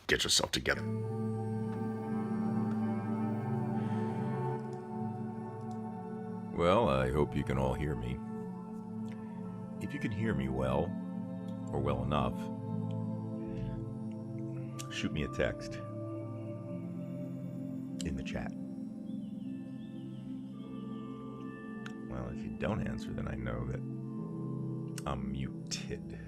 Get yourself together. Well, I hope you can all hear me. If you can hear me well, or well enough, shoot me a text in the chat. Well, if you don't answer, then I know that I'm muted.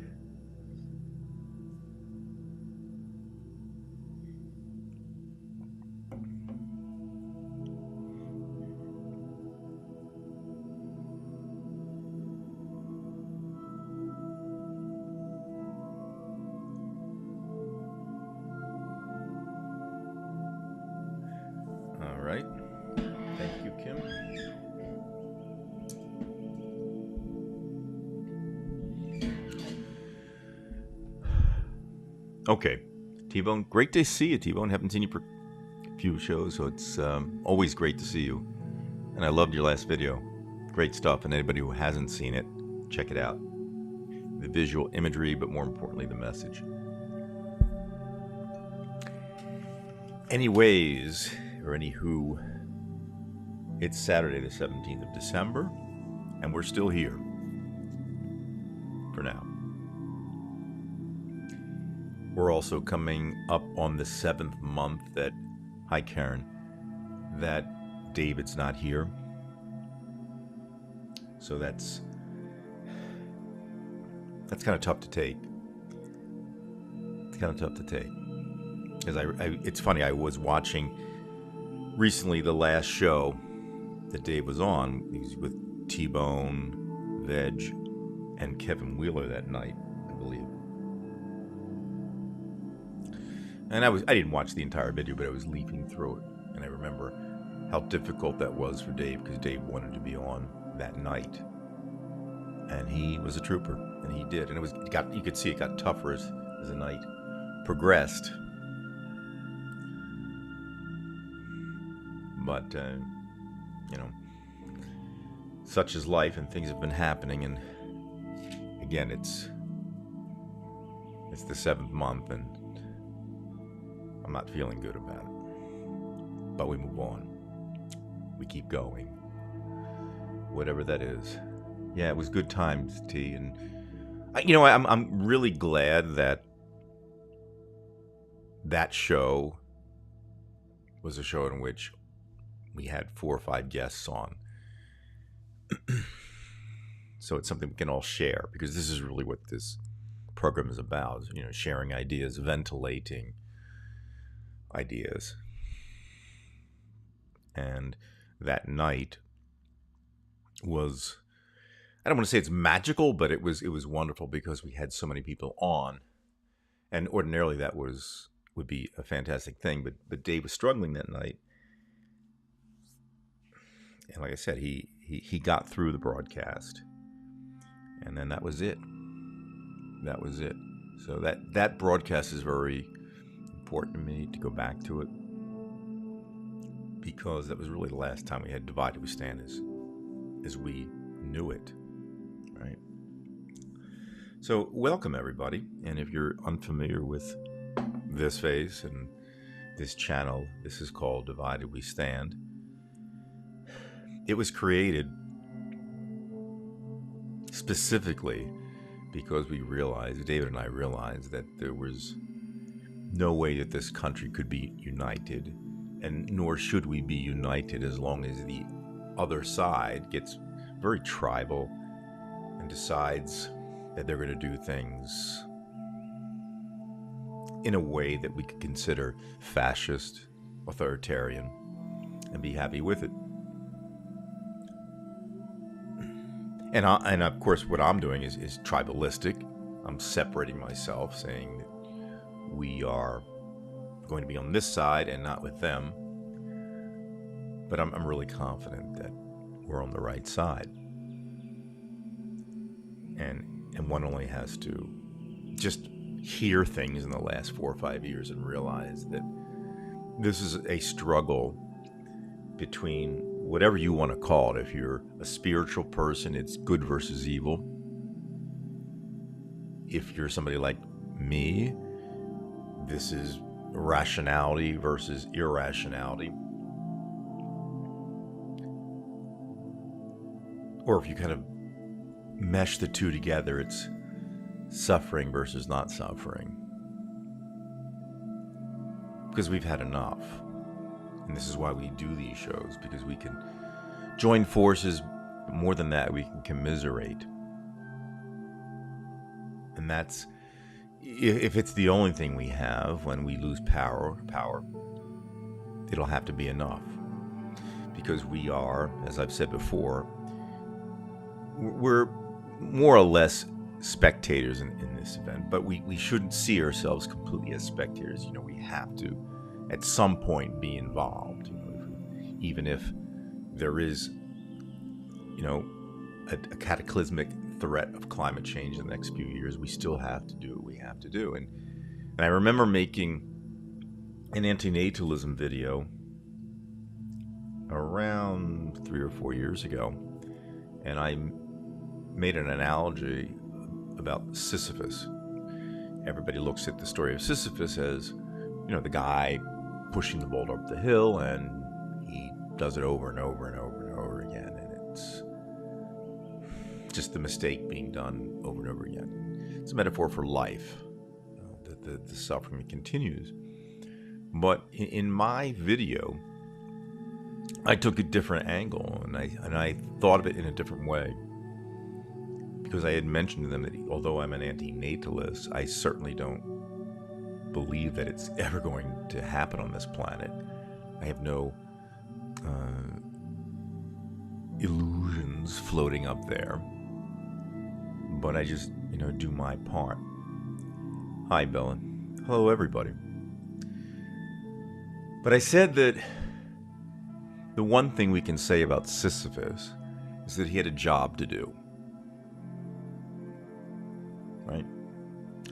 Thank you, Kim. Okay, T-Bone, great to see you, T-Bone. Haven't seen you for a few shows, so it's always great to see you. And I loved your last video. Great stuff, and anybody who hasn't seen it, check it out. The visual imagery, but more importantly, the message. Anyways, or anywho, it's Saturday the 17th of December, and we're still here for now. We're also coming up on the 7th month that, hi Karen, that David's not here. So that's kind of tough to take. It's kind of tough to take. Because it's funny, I was watching recently the last show that Dave was on. He was with T-Bone, Veg, and Kevin Wheeler that night, I believe. And I didn't watch the entire video, but I was leafing through it. And I remember how difficult that was for Dave, because Dave wanted to be on that night. And he was a trooper, and he did. And you could see it got tougher as the night progressed. But, such is life, and things have been happening, and again, it's the 7th month, and I'm not feeling good about it. But we move on. We keep going. Whatever that is. Yeah, it was good times, T, and I'm really glad that that show was a show in which we had 4 or 5 guests on. So it's something we can all share, because this is really what this program is about, sharing ideas, ventilating ideas. And that night was, I don't want to say it's magical, but it was wonderful because we had so many people on. And ordinarily that would be a fantastic thing, but Dave was struggling that night. And like I said, he got through the broadcast. And then that was it. That was it. So that broadcast is very important to me, to go back to it, because that was really the last time we had Divided We Stand as we knew it, right? So welcome, everybody. And if you're unfamiliar with this face and this channel, this is called Divided We Stand. It was created specifically because David and I realized that there was no way that this country could be united, and nor should we be united as long as the other side gets very tribal and decides that they're going to do things in a way that we could consider fascist, authoritarian, and be happy with it. And of course, what I'm doing is tribalistic. I'm separating myself, saying that we are going to be on this side and not with them. But I'm really confident that we're on the right side. And one only has to just hear things in the last 4 or 5 years and realize that this is a struggle between whatever you want to call it. If you're a spiritual person, it's good versus evil. If you're somebody like me, this is rationality versus irrationality. Or if you kind of mesh the two together, it's suffering versus not suffering. Because we've had enough. And this is why we do these shows, because we can join forces. More than that, we can commiserate. And that's, if it's the only thing we have when we lose power, it'll have to be enough. Because we are, as I've said before, we're more or less spectators in this event, but we shouldn't see ourselves completely as spectators. We have to, at some point, be involved. Even if there is, a cataclysmic threat of climate change in the next few years, we still have to do what we have to do. And I remember making an antinatalism video around 3 or 4 years ago, and I made an analogy about Sisyphus. Everybody looks at the story of Sisyphus as, the guy pushing the boulder up the hill, and he does it over and over and over and over again, and it's just the mistake being done over and over again. It's a metaphor for life, the suffering that continues. But in my video, I took a different angle, and I thought of it in a different way. Because I had mentioned to them that although I'm an antinatalist, I certainly don't believe that it's ever going to happen on this planet. I have no illusions floating up there. But I just, do my part. Hi, Bella. Hello, everybody. But I said that the one thing we can say about Sisyphus is that he had a job to do. Right?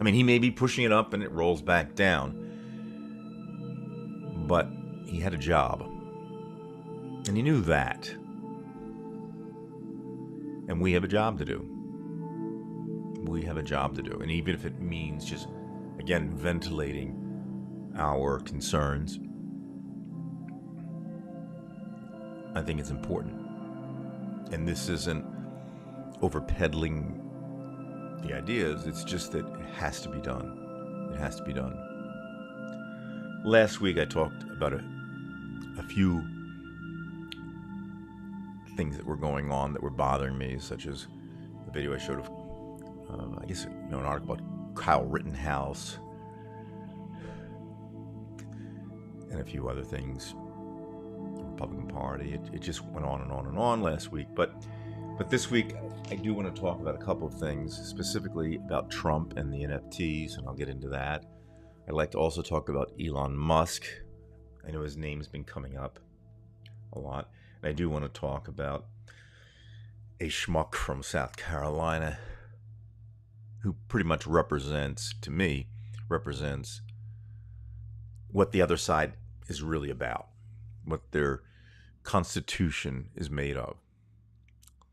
I mean, he may be pushing it up and it rolls back down, but he had a job. And he knew that. And we have a job to do. We have a job to do. And even if it means just, again, ventilating our concerns, I think it's important. And this isn't over-peddling the ideas, it's just that it has to be done. It has to be done. Last week I talked about a few things that were going on that were bothering me, such as the video I showed of, I guess, an article about Kyle Rittenhouse and a few other things. The Republican Party. It just went on and on and on last week. But this week I do want to talk about a couple of things, specifically about Trump and the NFTs, and I'll get into that. I'd like to also talk about Elon Musk. I know his name's been coming up a lot. And I do want to talk about a schmuck from South Carolina who pretty much represents what the other side is really about, what their constitution is made of.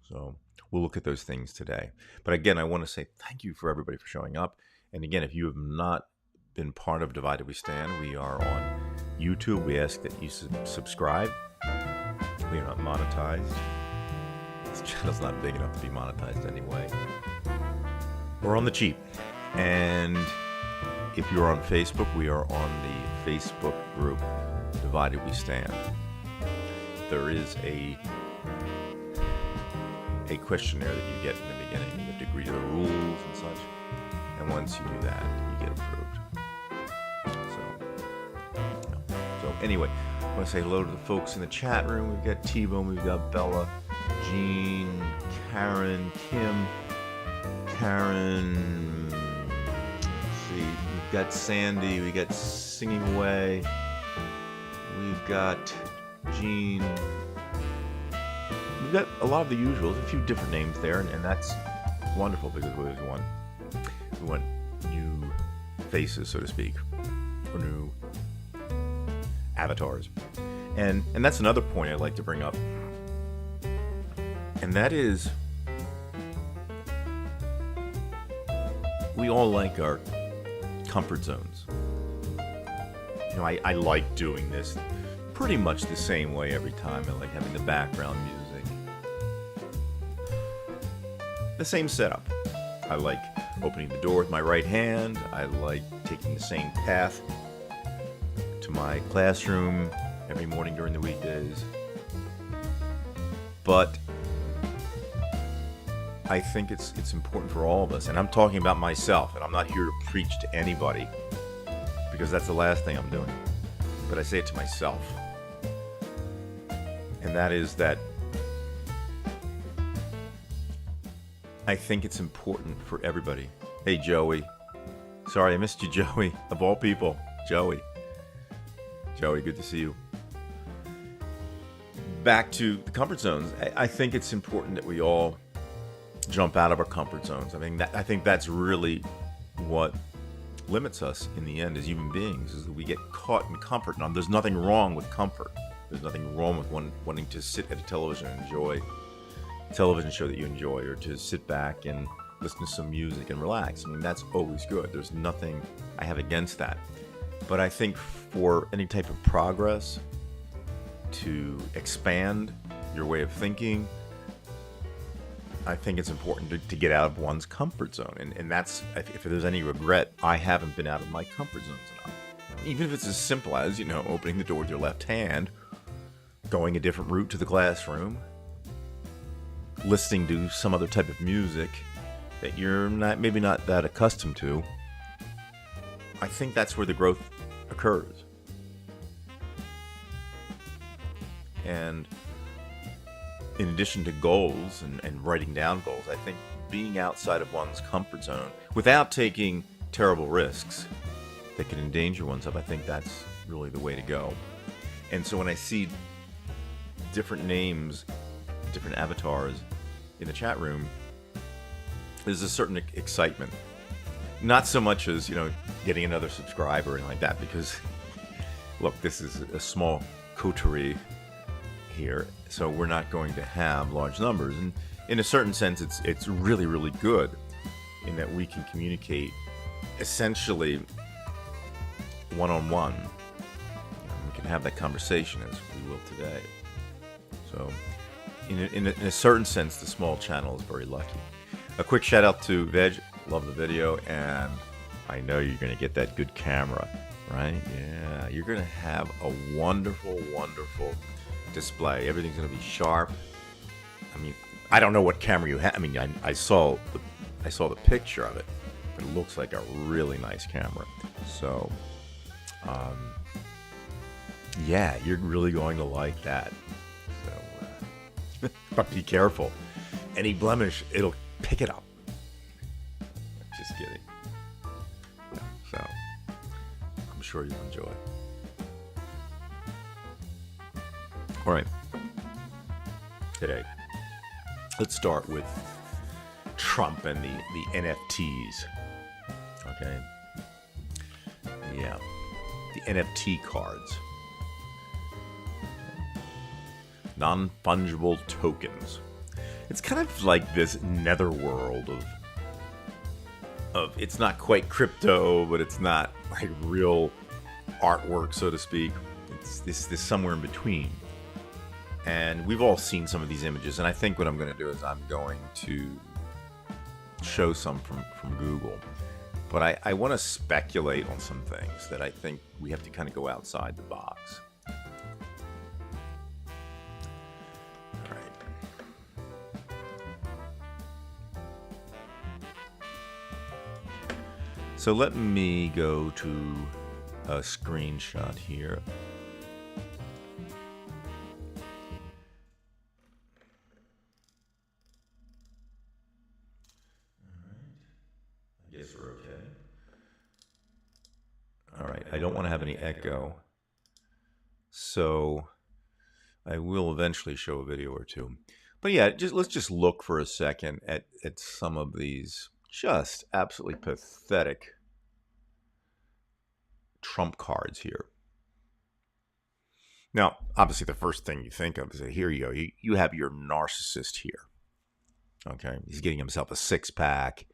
So we'll look at those things today. But again, I want to say thank you for everybody for showing up. And again, if you have not been part of Divided We Stand, we are on YouTube. We ask that you subscribe. We are not monetized. This channel's not big enough to be monetized anyway. We're on the cheap. And if you're on Facebook, we are on the Facebook group Divided We Stand. There is a questionnaire that you get in the beginning. You have to agree to the rules and such. And once you do that, you get approved. So anyway, I want to say hello to the folks in the chat room. We've got T-Bone, we've got Bella, Jean, Karen, Kim, Karen, let's see, we've got Sandy, we got Singing Away, we've got Jean, we've got a lot of the usuals, a few different names there, and that's wonderful because we want new faces, so to speak, or new avatars. And that's another point I'd like to bring up. And that is, we all like our comfort zones. You know, I like doing this pretty much the same way every time. I like having the background music. The same setup. I like opening the door with my right hand. I like taking the same path to my classroom every morning during the weekdays. But I think it's important for all of us, and I'm talking about myself, and I'm not here to preach to anybody, because that's the last thing I'm doing. But I say it to myself. And that is that I think it's important for everybody. Hey, Joey. Sorry, I missed you, Joey. Of all people, Joey. Joey, good to see you. Back to the comfort zones. I think it's important that we all jump out of our comfort zones. I think that's really what limits us in the end as human beings, is that we get caught in comfort. Now, there's nothing wrong with comfort. There's nothing wrong with wanting to sit at a television and enjoy a television show that you enjoy, or to sit back and listen to some music and relax. I mean, that's always good. There's nothing I have against that. But I think for any type of progress, to expand your way of thinking, I think it's important to get out of one's comfort zone. And that's, if there's any regret, I haven't been out of my comfort zones enough. Even if it's as simple as, opening the door with your left hand, going a different route to the classroom, listening to some other type of music that you're maybe not that accustomed to. I think that's where the growth occurs. And in addition to goals and writing down goals, I think being outside of one's comfort zone without taking terrible risks that can endanger oneself, I think that's really the way to go. And so when I see different names, different avatars in the chat room, there's a certain excitement. Not so much as, getting another subscriber or anything like that, because, look, this is a small coterie here, so we're not going to have large numbers. And in a certain sense, it's really, really good in that we can communicate essentially one-on-one. We can have that conversation as we will today. So in a certain sense, the small channel is very lucky. A quick shout out to Veg, love the video, and I know you're going to get that good camera, right? Yeah, you're going to have a wonderful, wonderful display. Everything's going to be sharp. I mean, I don't know what camera you have. I mean, I saw the picture of it, but it looks like a really nice camera. So, yeah, you're really going to like that. So, but be careful. Any blemish, it'll pick it up. Just kidding. Yeah, so, I'm sure you'll enjoy. All right. Today, let's start with Trump and the NFTs. Okay. Yeah. The NFT cards. Non-fungible tokens. It's kind of like this netherworld of it's not quite crypto, but it's not like real artwork, so to speak. It's this somewhere in between. And we've all seen some of these images, and I think what I'm going to do is I'm going to show some from Google. But I want to speculate on some things that I think we have to kind of go outside the box. All right. So let me go to a screenshot here. Guess we're okay. All right, I don't want to have any echo, so I will eventually show a video or two. But yeah, let's just look for a second at some of these just absolutely pathetic Trump cards here. Now, obviously, the first thing you think of is that here you go. You have your narcissist here. Okay, he's getting himself a six-pack.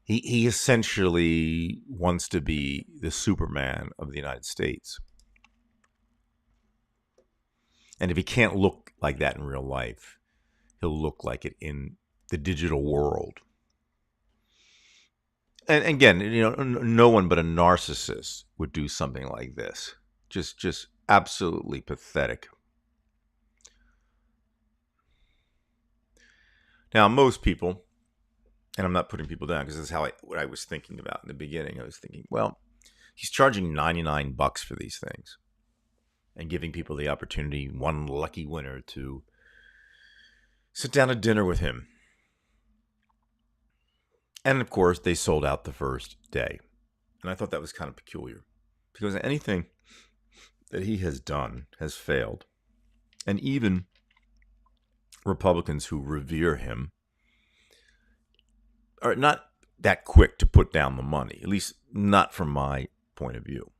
He essentially wants to be the Superman of the United States. And if he can't look like that in real life, he'll look like it in the digital world. And again, no one but a narcissist would do something like this. Just absolutely pathetic. Now, most people, and I'm not putting people down because this is what I was thinking about in the beginning. I was thinking, well, he's charging $99 for these things and giving people the opportunity, one lucky winner, to sit down at dinner with him. And of course, they sold out the first day. And I thought that was kind of peculiar because anything that he has done has failed. And even Republicans who revere him are not that quick to put down the money, at least not from my point of view.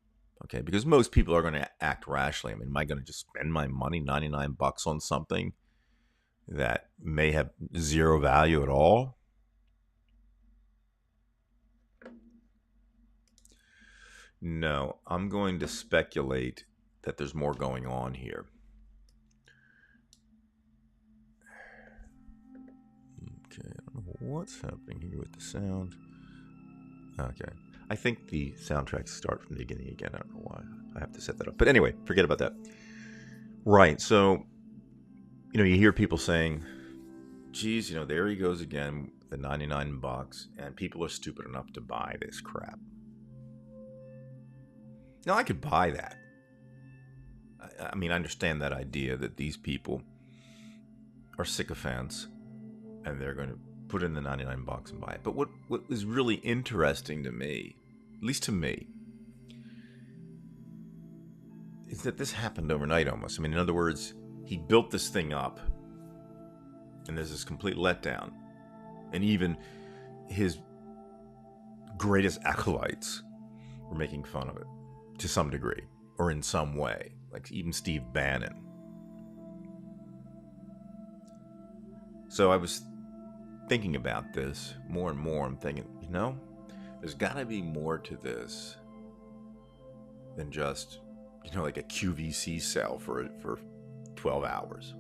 Okay, because most people are going to act rationally. I mean, am I going to just spend my money, $99, on something that may have zero value at all? No, I'm going to speculate that there's more going on here. Okay, I don't know what's happening here with the sound. Okay, I think the soundtracks start from the beginning again. I don't know why. I have to set that up. But anyway, forget about that. Right, so, you hear people saying, geez, there he goes again, the $99, and people are stupid enough to buy this crap. Now, I could buy that. I mean, I understand that idea that these people are sycophants and they're going to put in the $99 and buy it. But what is really interesting to me, at least to me, is that this happened overnight almost. I mean, in other words, he built this thing up and there's this complete letdown. And even his greatest acolytes were making fun of it to some degree or in some way, like even Steve Bannon. So I was thinking about this more and more. I'm thinking, there's got to be more to this than just, like a QVC sale for 12 hours.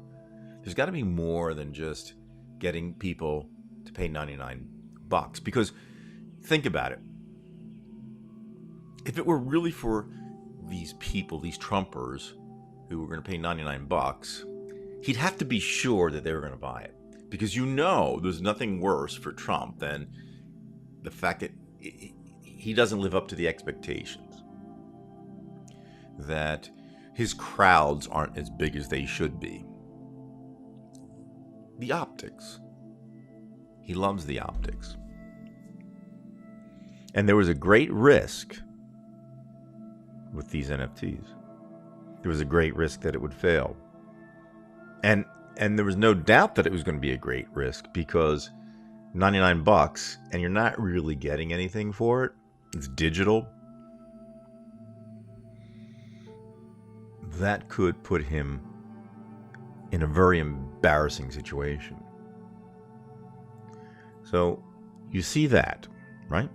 There's got to be more than just getting people to pay $99. Because think about it. if it were really for these people, these Trumpers, who were going to pay $99, he'd have to be sure that they were going to buy it. Because there's nothing worse for Trump than the fact that he doesn't live up to the expectations. That his crowds aren't as big as they should be. The optics. He loves the optics. And there was a great risk with these NFTs. There was a great risk that it would fail. And there was no doubt that it was going to be a great risk, because $99 and you're not really getting anything for it. It's digital. That could put him in a very embarrassing situation. So you see that, right?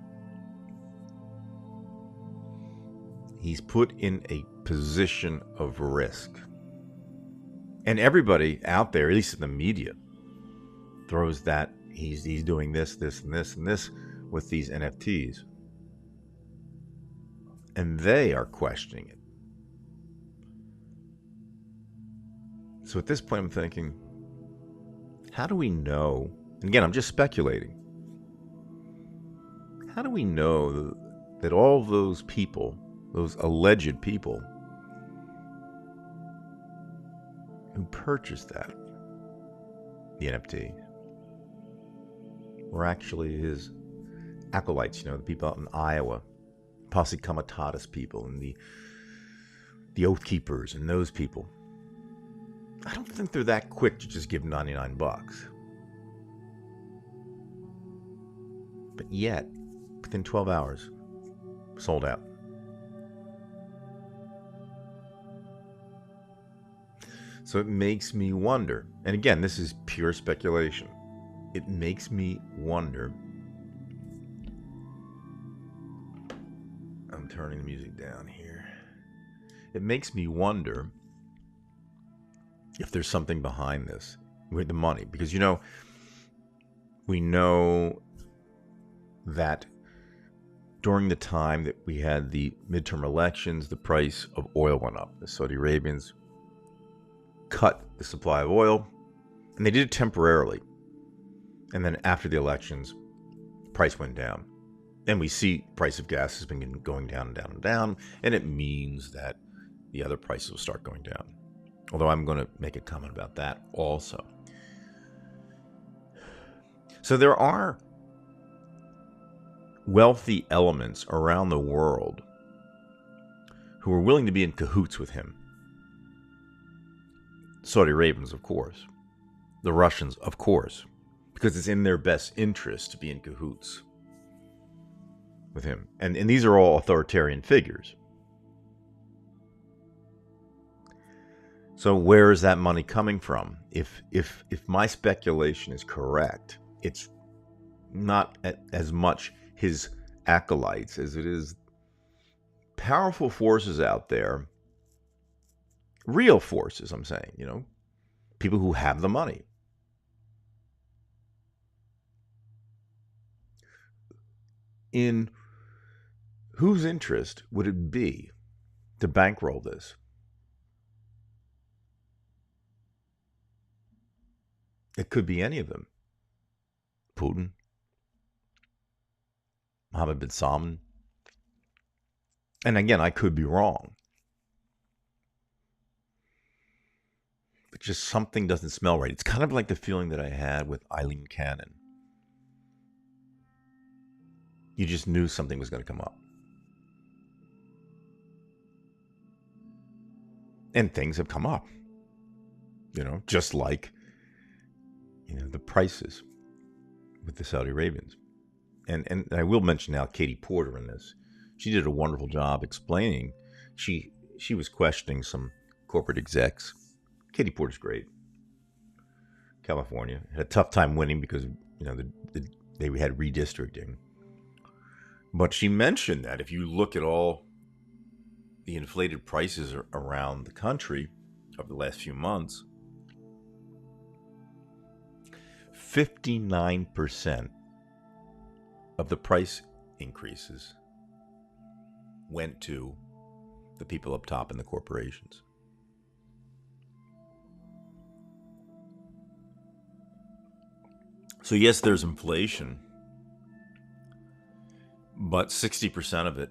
He's put in a position of risk. And everybody out there, at least in the media, throws that he's doing this, and this with these NFTs. And they are questioning it. So at this point, I'm thinking, how do we know? And again, I'm just speculating. How do we know that all those people, those alleged people who purchased the NFT, were actually his acolytes, the people out in Iowa, Posse Comitatus people, and the Oath Keepers, and those people? I don't think they're that quick to just give $99. But yet, within 12 hours, sold out. So it makes me wonder, and again, this is pure speculation. It makes me wonder. I'm turning the music down here. It makes me wonder if there's something behind this with the money. Because, we know that during the time that we had the midterm elections, the price of oil went up. The Saudi Arabians cut the supply of oil, and they did it temporarily. And then after the elections, price went down. And we see price of gas has been going down and down and down, and it means that the other prices will start going down. Although I'm going to make a comment about that also. So there are wealthy elements around the world who are willing to be in cahoots with him. Saudi Arabians, of course. The Russians, of course. Because it's in their best interest to be in cahoots with him. And these are all authoritarian figures. So where is that money coming from? If my speculation is correct, it's not as much his acolytes as it is powerful forces out there. Real forces, I'm saying, people who have the money. In whose interest would it be to bankroll this? It could be any of them. Putin, Mohammed bin Salman. And again, I could be wrong. But just something doesn't smell right. It's kind of like the feeling that I had with Eileen Cannon. You just knew something was going to come up. And things have come up. Just like, the prices with the Saudi Arabians. And I will mention now Katie Porter in this. She did a wonderful job explaining. She was questioning some corporate execs. Katie Porter's great. California. Had a tough time winning because, they had redistricting. But she mentioned that if you look at all the inflated prices around the country over the last few months, 59% of the price increases went to the people up top in the corporations. So yes, there's inflation, but 60% of it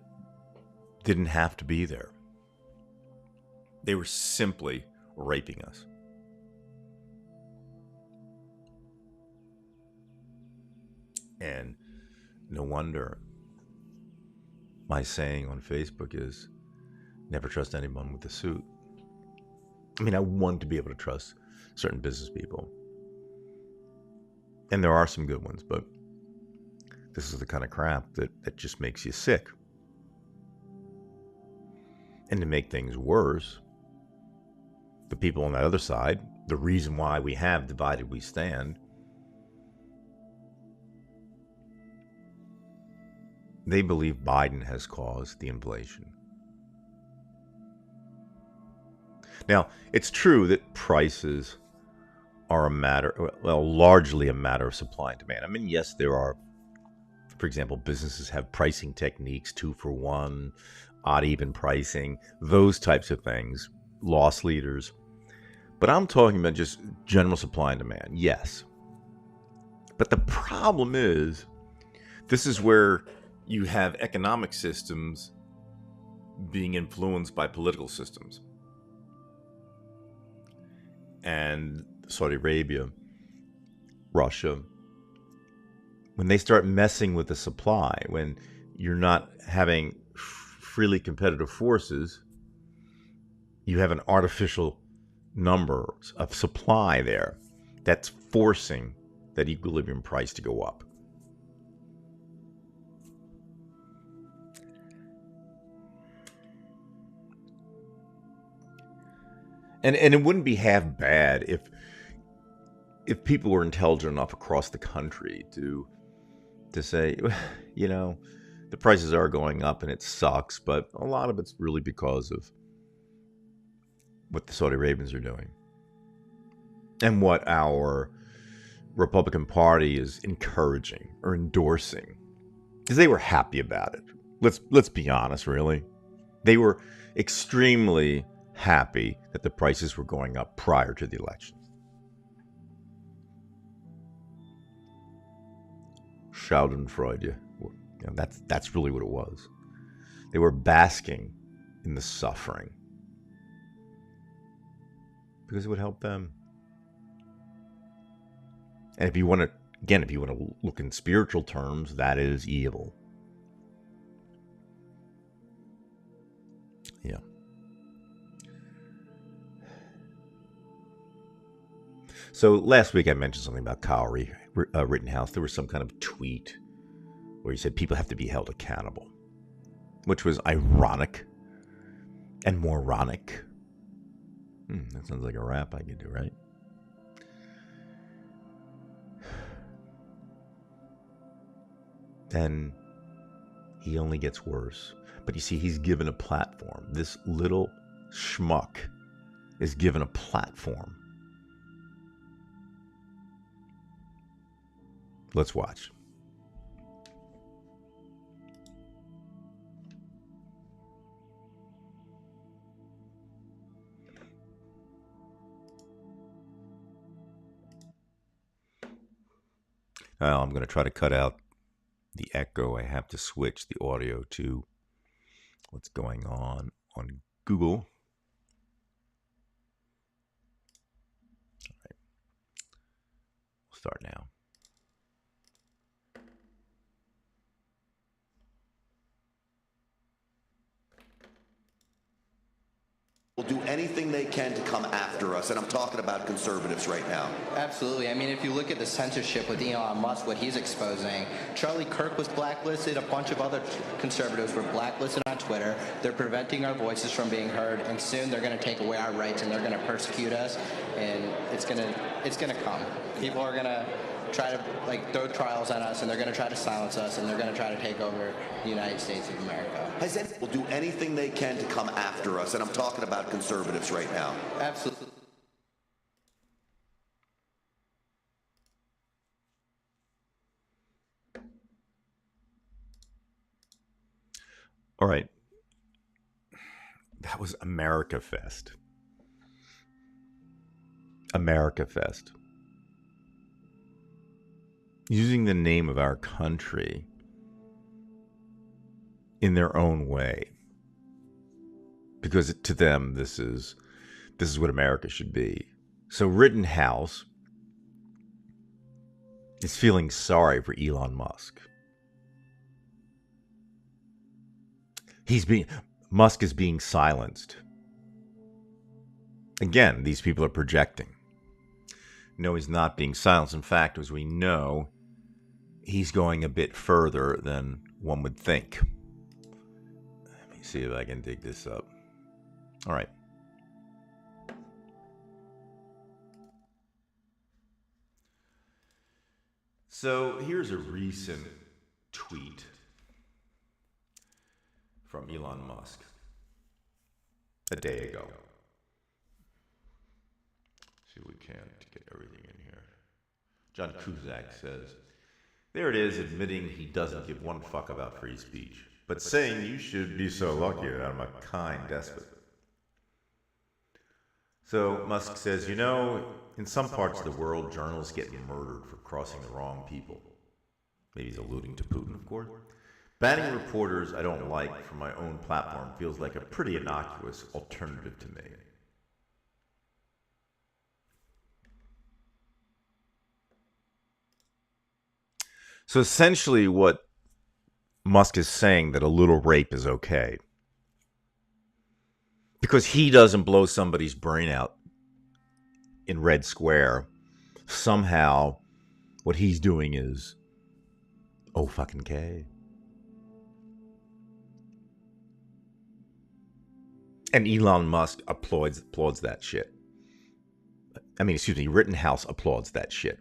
didn't have to be there. They were simply raping us. And no wonder my saying on Facebook is never trust anyone with a suit. I mean, I want to be able to trust certain business people. And there are some good ones, but this is the kind of crap that just makes you sick. And to make things worse, the people on the other side, the reason why we have divided we stand, they believe Biden has caused the inflation. Now, it's true that prices are largely a matter of supply and demand. I mean, yes, there are, for example, businesses have pricing techniques, 2 for 1, odd even pricing, those types of things, loss leaders. But I'm talking about just general supply and demand, yes. But the problem is, this is where you have economic systems being influenced by political systems. And Saudi Arabia, Russia, when they start messing with the supply, when you're not having freely competitive forces, you have an artificial number of supply there that's forcing that equilibrium price to go up. And it wouldn't be half bad if people were intelligent enough across the country to say, you know, the prices are going up and it sucks, but a lot of it's really because of what the Saudi Arabians are doing and what our Republican Party is encouraging or endorsing, because they were happy about it. Let's be honest, really. They were extremely happy that the prices were going up prior to the election. Schadenfreude. That's really what it was. They were basking in the suffering because it would help them. And if you want to look in spiritual terms, that is evil. Yeah. So last week I mentioned something about Kyle Rittenhouse. There was some kind of tweet where he said people have to be held accountable, which was ironic and moronic. That sounds like a rap I could do, right? Then he only gets worse. But you see, he's given a platform. This little schmuck is given a platform. Let's watch. Now I'm going to try to cut out the echo. I have to switch the audio to what's going on Google. All right. We'll start now. Will do anything they can to come after us, and I'm talking about conservatives right now. Absolutely. I mean, if you look at the censorship with Elon Musk, what he's exposing, Charlie Kirk was blacklisted, a bunch of other conservatives were blacklisted on Twitter. They're preventing our voices from being heard, and soon they're going to take away our rights and they're going to persecute us, and it's going to come. People are going to try to throw trials on us, and they're going to try to silence us, and they're going to try to take over the United States of America. Will do anything they can to come after us, and I'm talking about conservatives right now. Absolutely. All right. That was America Fest. America Fest. Using the name of our country in their own way. Because to them, this is what America should be. So Rittenhouse is feeling sorry for Elon Musk. Musk is being silenced. Again, these people are projecting. No, he's not being silenced. In fact, as we know, he's going a bit further than one would think. Let me see if I can dig this up. All right. So here's a recent tweet from Elon Musk a day ago. See if we can to get everything in here. John Cusack says, there it is, admitting he doesn't give one fuck about free speech, but saying you should be so lucky that I'm a kind despot. So Musk says, in some parts of the world, journalists get murdered for crossing the wrong people. Maybe he's alluding to Putin, of course. Banning reporters I don't like from my own platform feels like a pretty innocuous alternative to me. So essentially what Musk is saying, that a little rape is okay. Because he doesn't blow somebody's brain out in Red Square, somehow what he's doing is, oh fucking K. And Elon Musk applauds that shit. Rittenhouse applauds that shit.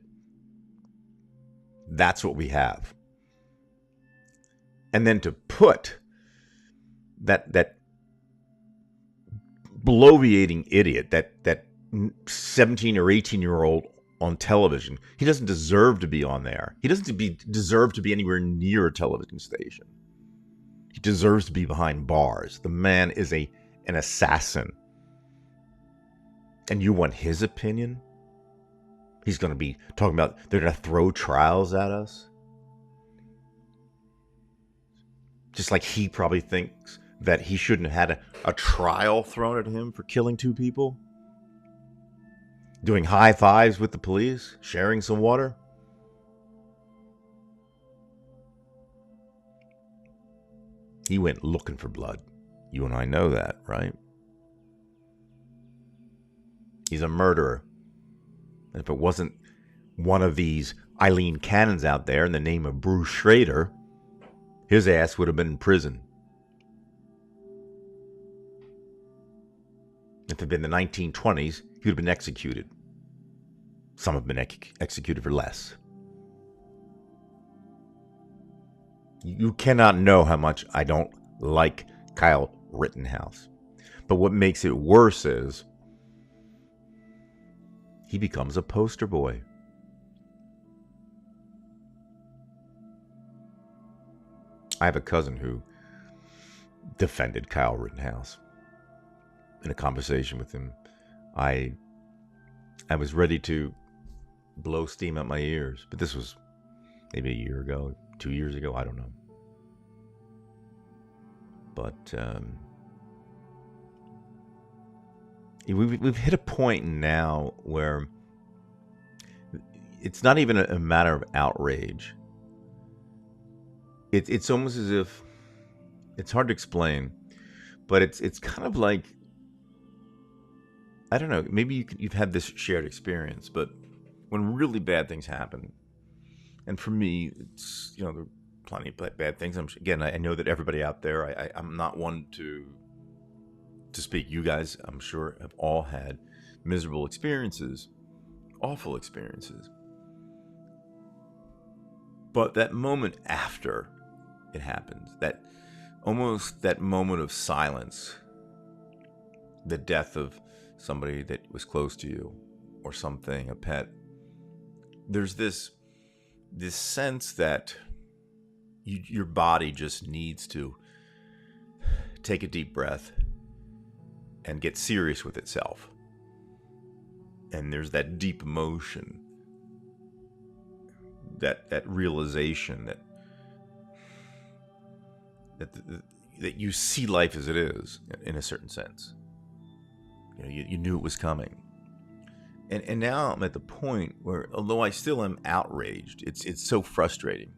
That's what we have. And then to put that bloviating idiot, that 17 or 18-year-old on television, he doesn't deserve to be on there. He doesn't deserve to be anywhere near a television station. He deserves to be behind bars. The man is an assassin. And you want his opinion? He's going to be talking about they're going to throw trials at us? Just like he probably thinks that he shouldn't have had a trial thrown at him for killing 2 people? Doing high fives with the police? Sharing some water? He went looking for blood. You and I know that, right? He's a murderer. And if it wasn't one of these Eileen Cannons out there in the name of Bruce Schrader, his ass would have been in prison. If it had been the 1920s, he would have been executed. Some have been executed for less. You cannot know how much I don't like Kyle Rittenhouse. But what makes it worse is he becomes a poster boy. I have a cousin who defended Kyle Rittenhouse. In a conversation with him, I was ready to blow steam out my ears. But this was maybe a year ago, 2 years ago, I don't know. But we've hit a point now where it's not even a matter of outrage. It's almost as if, it's hard to explain, but it's kind of like, I don't know, maybe you've had this shared experience, but when really bad things happen, and for me, it's, there are plenty of bad things. I know that everybody out there, I'm not one to speak. You guys, I'm sure, have all had miserable experiences, awful experiences. But that moment after it happens, that moment of silence, the death of somebody that was close to you or something, a pet, there's this sense that your body just needs to take a deep breath and get serious with itself. And there's that deep emotion, that realization that you see life as it is in a certain sense. You knew it was coming. And now I'm at the point where, although I still am outraged, it's so frustrating,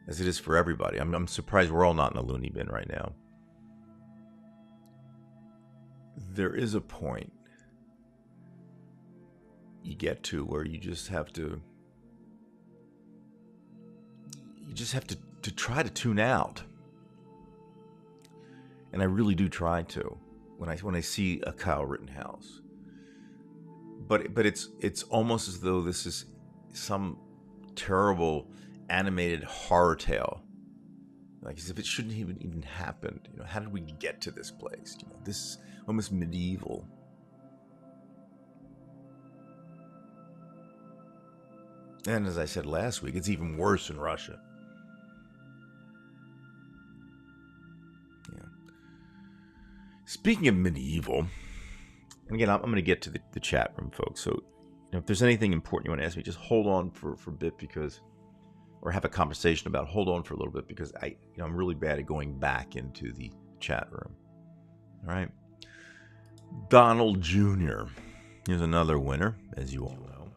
as it is for everybody. I'm surprised we're all not in a loony bin right now. There is a point you get to where you just have to try to tune out. And I really do try to when I see a Kyle Rittenhouse. But it's almost as though this is some terrible animated horror tale. Like as if it shouldn't even happened. How did we get to this place? This is almost medieval. And as I said last week, it's even worse in Russia. Yeah. Speaking of medieval, and again, I'm going to get to the chat room, folks. So, if there's anything important you want to ask me, just hold on for a bit or have a conversation about. Hold on for a little bit because I'm really bad at going back into the chat room. All right, Donald Jr. Here's another winner, as you all know.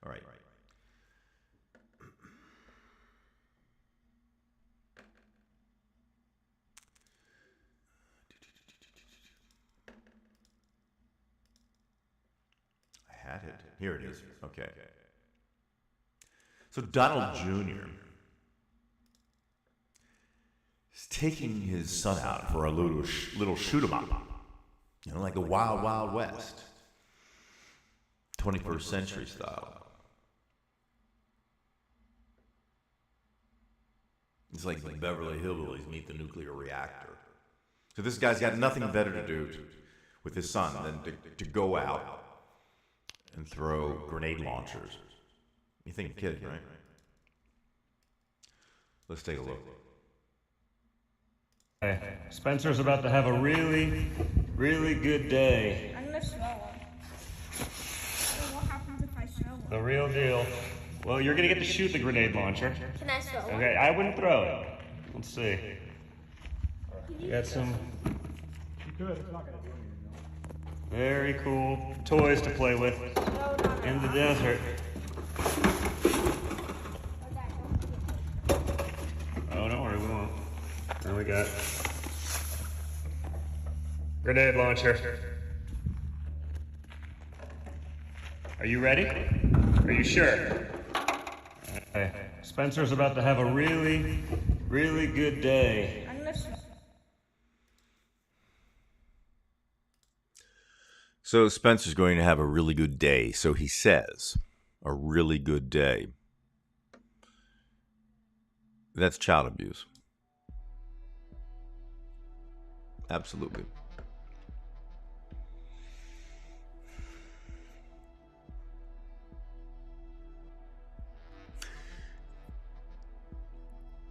All right. I had it. Here it is. Okay. So Donald Jr. is taking his son out for a little shoot 'em up. Like the Wild Wild West. 21st century style. It's like the Beverly Hillbillies meet the nuclear reactor. So this guy's got nothing better to do with his son than to go out and throw grenade launchers. You think I'm kidding, right? Let's take a look. Hey, Spencer's about to have a really, really good day. I'm gonna throw one. So what happens if I throw one? The real deal. Well, you're gonna get to shoot the grenade launcher. Can I throw one? Okay, I wouldn't throw it. Let's see. You got some very cool toys to play with in the desert. Oh, don't worry, we won't. Now we got grenade launcher. Are you ready? Are you sure? Okay. Spencer's about to have a really, really good day. I'm gonna throw. So Spencer's going to have a really good day. So he says, a really good day. That's child abuse. Absolutely.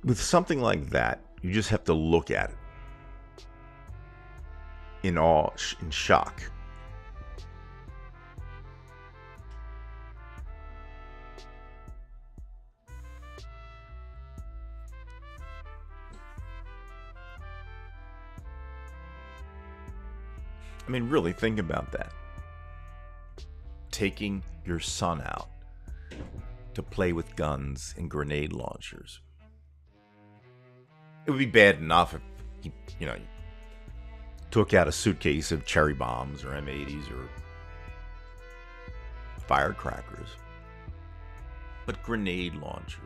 With something like that, you just have to look at it in awe, in shock. I mean, really, think about that. Taking your son out to play with guns and grenade launchers. It would be bad enough if he, took out a suitcase of cherry bombs or M80s or firecrackers. But grenade launchers,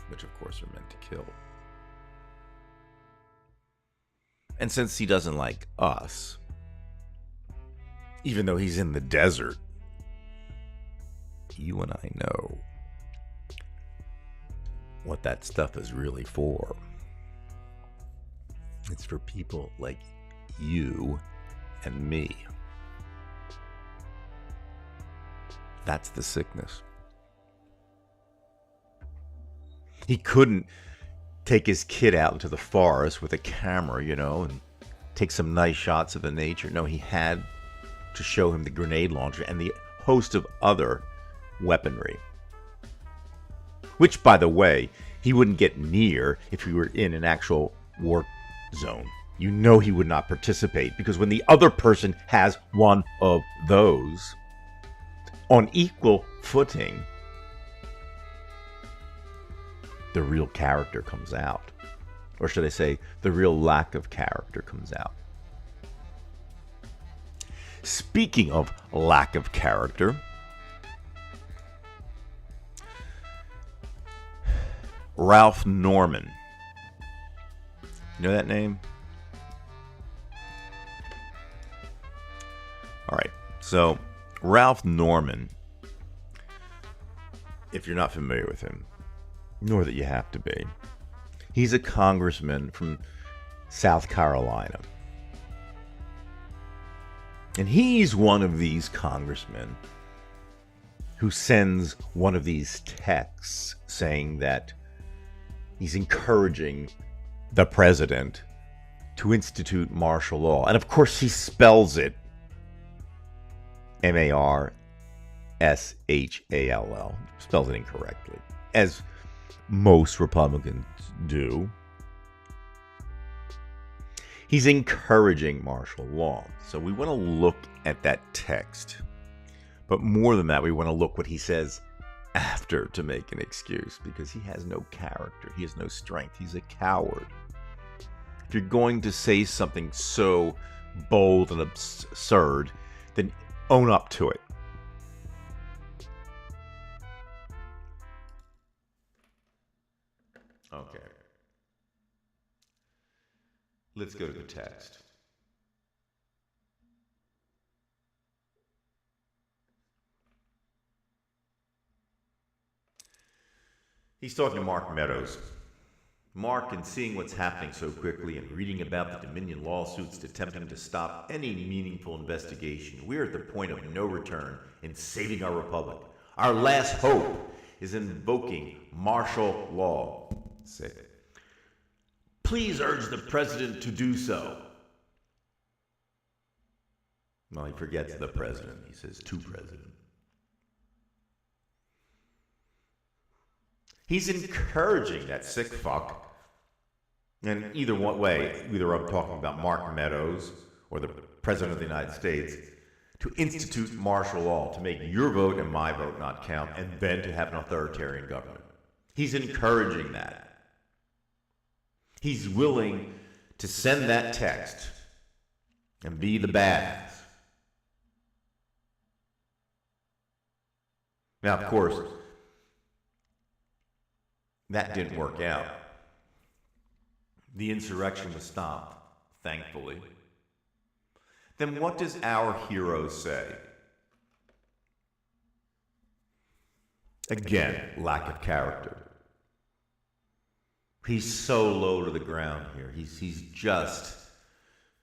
which of course are meant to kill. And since he doesn't like us, even though he's in the desert, you and I know what that stuff is really for. It's for people like you and me. That's the sickness. He couldn't take his kid out into the forest with a camera, and take some nice shots of the nature. No, he had to show him the grenade launcher and the host of other weaponry. Which, by the way, he wouldn't get near if he were in an actual war zone. He would not participate, because when the other person has one of those on equal footing, the real character comes out. Or should I say, the real lack of character comes out. Speaking of lack of character, Ralph Norman. You know that name? All right. So, Ralph Norman, if you're not familiar with him, nor that you have to be, he's a congressman from South Carolina. And he's one of these congressmen who sends one of these texts saying that he's encouraging the president to institute martial law. And of course, he spells it Marshall. Spells it incorrectly, as most Republicans do. He's encouraging martial law. So we want to look at that text. But more than that, we want to look what he says after to make an excuse, because he has no character. He has no strength. He's a coward. If you're going to say something so bold and absurd, then own up to it. Okay. Let's go to the text. He's talking to Mark Meadows. Mark, in seeing what's happening so quickly and reading about the Dominion lawsuits attempting to stop any meaningful investigation, we're at the point of no return in saving our republic. Our last hope is invoking martial law. Say it. Please urge the president to do so. Well, he forgets the president. He says to president. He's encouraging that sick fuck. And either one way, either I'm talking about Mark Meadows or the President of the United States, to institute martial law, to make your vote and my vote not count, and then to have an authoritarian government. He's encouraging that. He's willing to send that text and be the badass. Now, of course, that didn't work out. The insurrection was stopped, thankfully. Then what does our hero say? Again, lack of character. He's so low to the ground here. He's just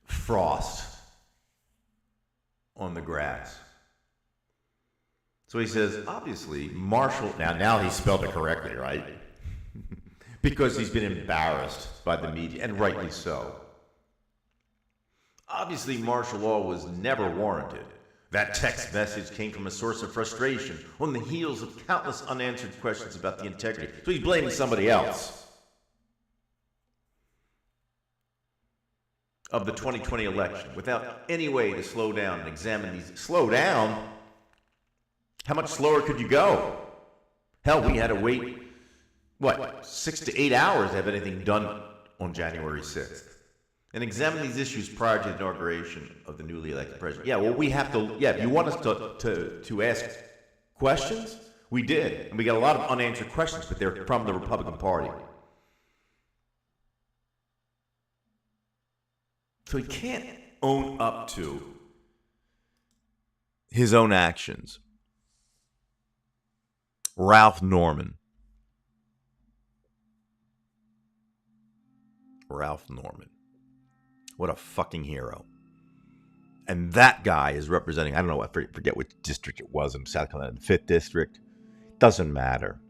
frost on the grass. So he says, obviously, martial... Now he spelled it correctly, right? Because he's been embarrassed by the media, and rightly so. Obviously, martial law was never warranted. That text message came from a source of frustration on the heels of countless unanswered questions about the integrity. So he's blaming somebody else. Of the 2020 election, without any way to slow down and examine these. Slow down? How much slower could you go? Hell, we had to wait, 6 to 8 hours to have anything done on January 6th. And examine these issues prior to the inauguration of the newly elected president. Yeah, well, we have to, if you want us to ask questions, we did. And we got a lot of unanswered questions, but they're from the Republican Party. So he can't own up to his own actions. Ralph Norman. Ralph Norman. What a fucking hero. And that guy is representing, I don't know, I forget which district it was in South Carolina, the 5th district. Doesn't matter.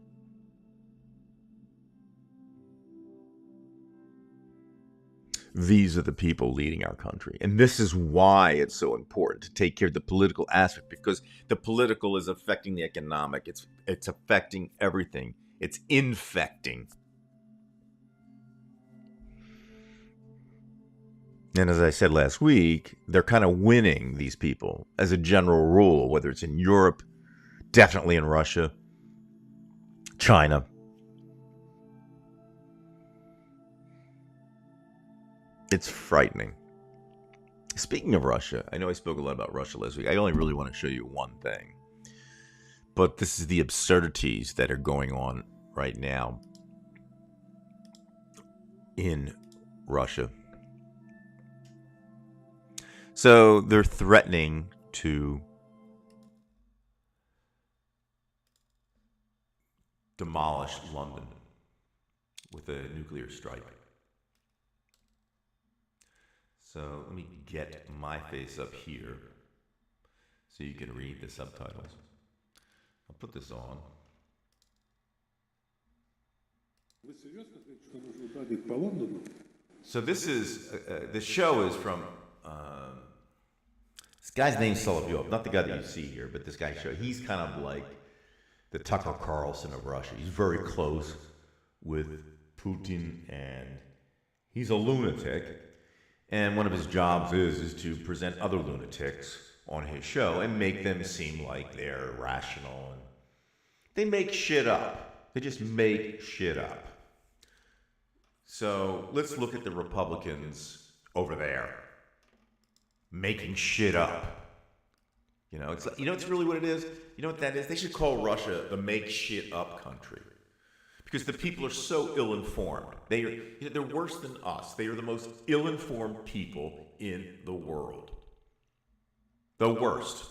these are the people leading our country. And this is why it's so important to take care of the political aspect, because the political is affecting the economic. It's affecting everything. It's infecting. And as I said last week, they're kind of winning, these people, as a general rule, whether it's in Europe, definitely in Russia, China. It's frightening. Speaking of Russia, I know I spoke a lot about Russia last week. I only really want to show you one thing. But this is the absurdities that are going on right now in Russia. So they're threatening to demolish London with a nuclear strike. So let me get my face up here so you can read the subtitles. I'll put this on. So this is, the show is from, this guy's name's Solovyov, not the guy that you see here, but this guy's show. He's kind of like the Tucker Carlson of Russia. He's very close with Putin, and he's a lunatic. And one of his jobs is to present other lunatics on his show and make them seem like they're rational. And they make shit up. They just make shit up. So let's look at the Republicans over there making shit up. You know, it's really what it is. You know what that is? They should call Russia the make shit up country. Because the people are so ill-informed. They're worse than us. They are the most ill-informed people in the world. The worst.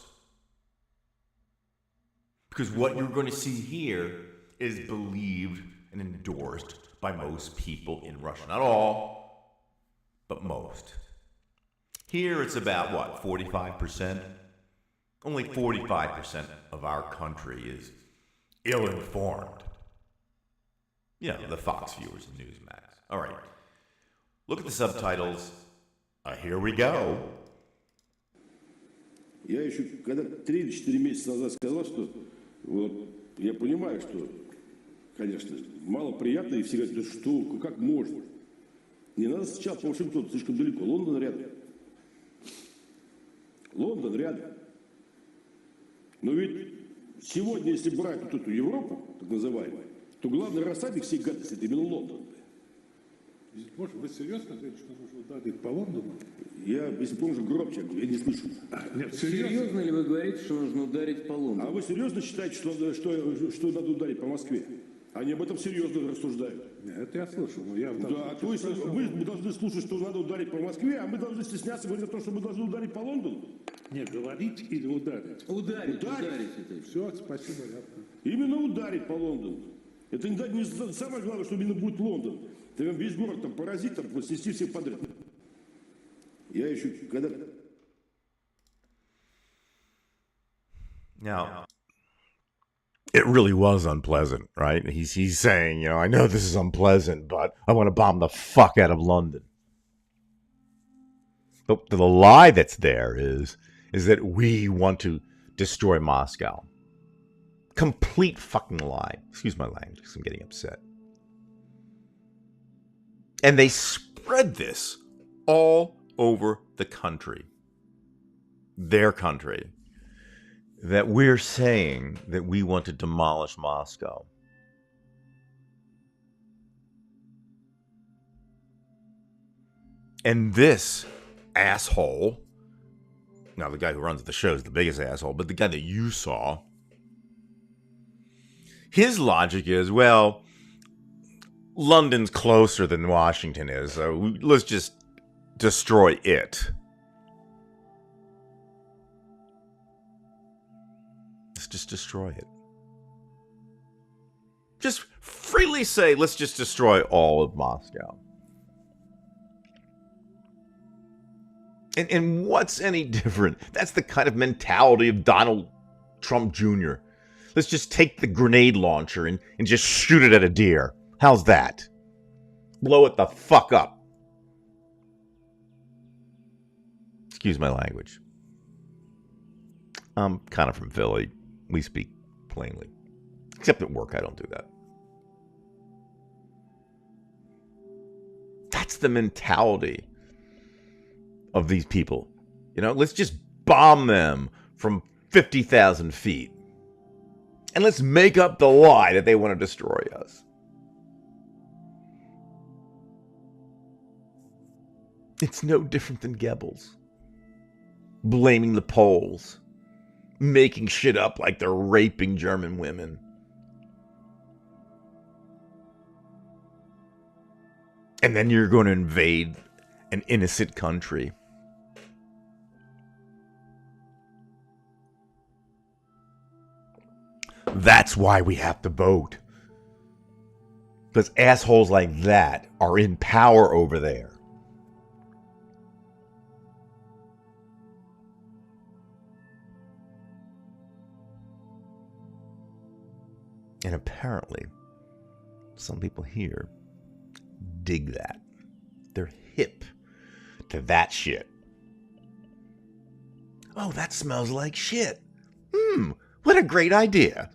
Because what you're going to see here is believed and endorsed by most people in Russia. Not all, but most. Here it's about, what, 45%? Only 45% of our country is ill-informed. You know, the Fox viewers and Newsmax. All right. Look at the subtitles. Here we go. Я еще когда 3 или 4 месяца назад сказал, что вот я понимаю, что, конечно, мало приятно, и все говорят, да что, как можно? Не надо сначала по Вашингтону, слишком далеко. Лондон рядом. Лондон рядом. Но ведь сегодня, если брать вот эту Европу, так называемую, то главный рассадник всей гадости – это именно Лондон. Может, вы серьезно говорите, что нужно ударить по Лондону? Я, если помнишь, громче говорю, я не слышу. Нет, серьезно ли вы говорите, что нужно ударить по Лондону? А вы серьезно считаете, что надо ударить по Москве? Они об этом серьезно рассуждают. Нет, это я слышал, но я... Да, то есть вы должны слушать, что надо ударить по Москве, а мы должны стесняться говорить о том, что мы должны ударить по Лондону? Нет, говорить или ударить? Ударить. Все, спасибо, ясно. Именно ударить по Лондону. Это не самое главное, что именно будет Лондон. Ты весь город там поразить, там снести всех подряд. Я еще когда... Now, it really was unpleasant, right? He's saying, I know this is unpleasant, but I want to bomb the fuck out of London. But the lie that's there is that we want to destroy Moscow. Complete fucking lie. Excuse my language, because I'm getting upset. And they spread this all over the country. Their country. That we're saying that we want to demolish Moscow. And this asshole, now the guy who runs the show is the biggest asshole, but the guy that you saw, his logic is, well, London's closer than Washington is, so let's just destroy it. Let's just destroy it. Just freely say, let's just destroy all of Moscow. And what's any different? That's the kind of mentality of Donald Trump Jr. Let's just take the grenade launcher and just shoot it at a deer. How's that? Blow it the fuck up. Excuse my language. I'm kind of from Philly. We speak plainly. Except at work, I don't do that. That's the mentality of these people. You know, let's just bomb them from 50,000 feet. And let's make up the lie that they want to destroy us. It's no different than Goebbels. Blaming the Poles. Making shit up like they're raping German women. And then you're going to invade an innocent country. That's why we have to vote. Because assholes like that are in power over there. And apparently, some people here dig that. They're hip to that shit. Oh, that smells like shit. What a great idea.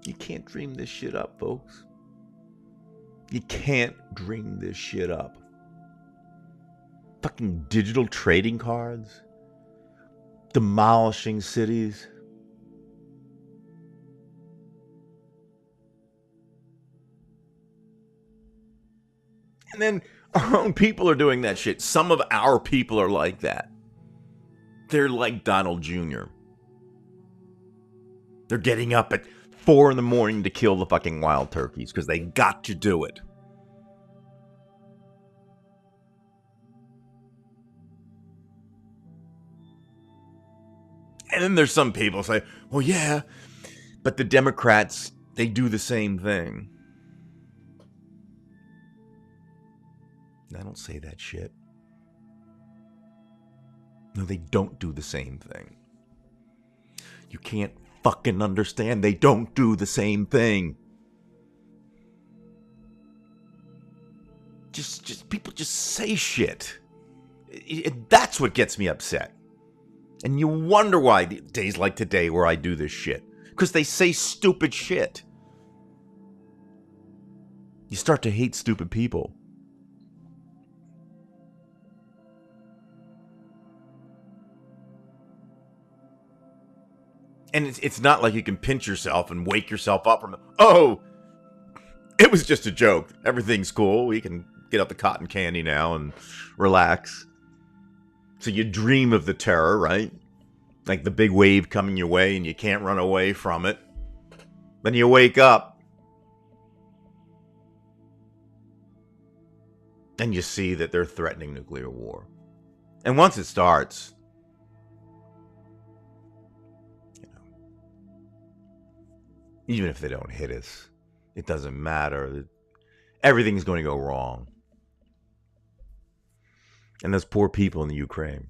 You can't dream this shit up, folks. You can't dream this shit up. Fucking digital trading cards. Demolishing cities. And then our own people are doing that shit. Some of our people are like that. They're like Donald Jr. They're getting up at 4 a.m. to kill the fucking wild turkeys because they got to do it. And then there's some people say, well, yeah, but the Democrats, they do the same thing. I don't say that shit. No, they don't do the same thing. You can't fucking understand. They don't do the same thing. People just say shit. That's what gets me upset. And you wonder why days like today where I do this shit. Because they say stupid shit. You start to hate stupid people. And it's not like you can pinch yourself and wake yourself up from, oh, it was just a joke. Everything's cool. We can get out the cotton candy now and relax. So you dream of the terror, right? Like the big wave coming your way and you can't run away from it. Then you wake up and you see that they're threatening nuclear war. And once it starts, even if they don't hit us, it doesn't matter. Everything's going to go wrong. And those poor people in the Ukraine.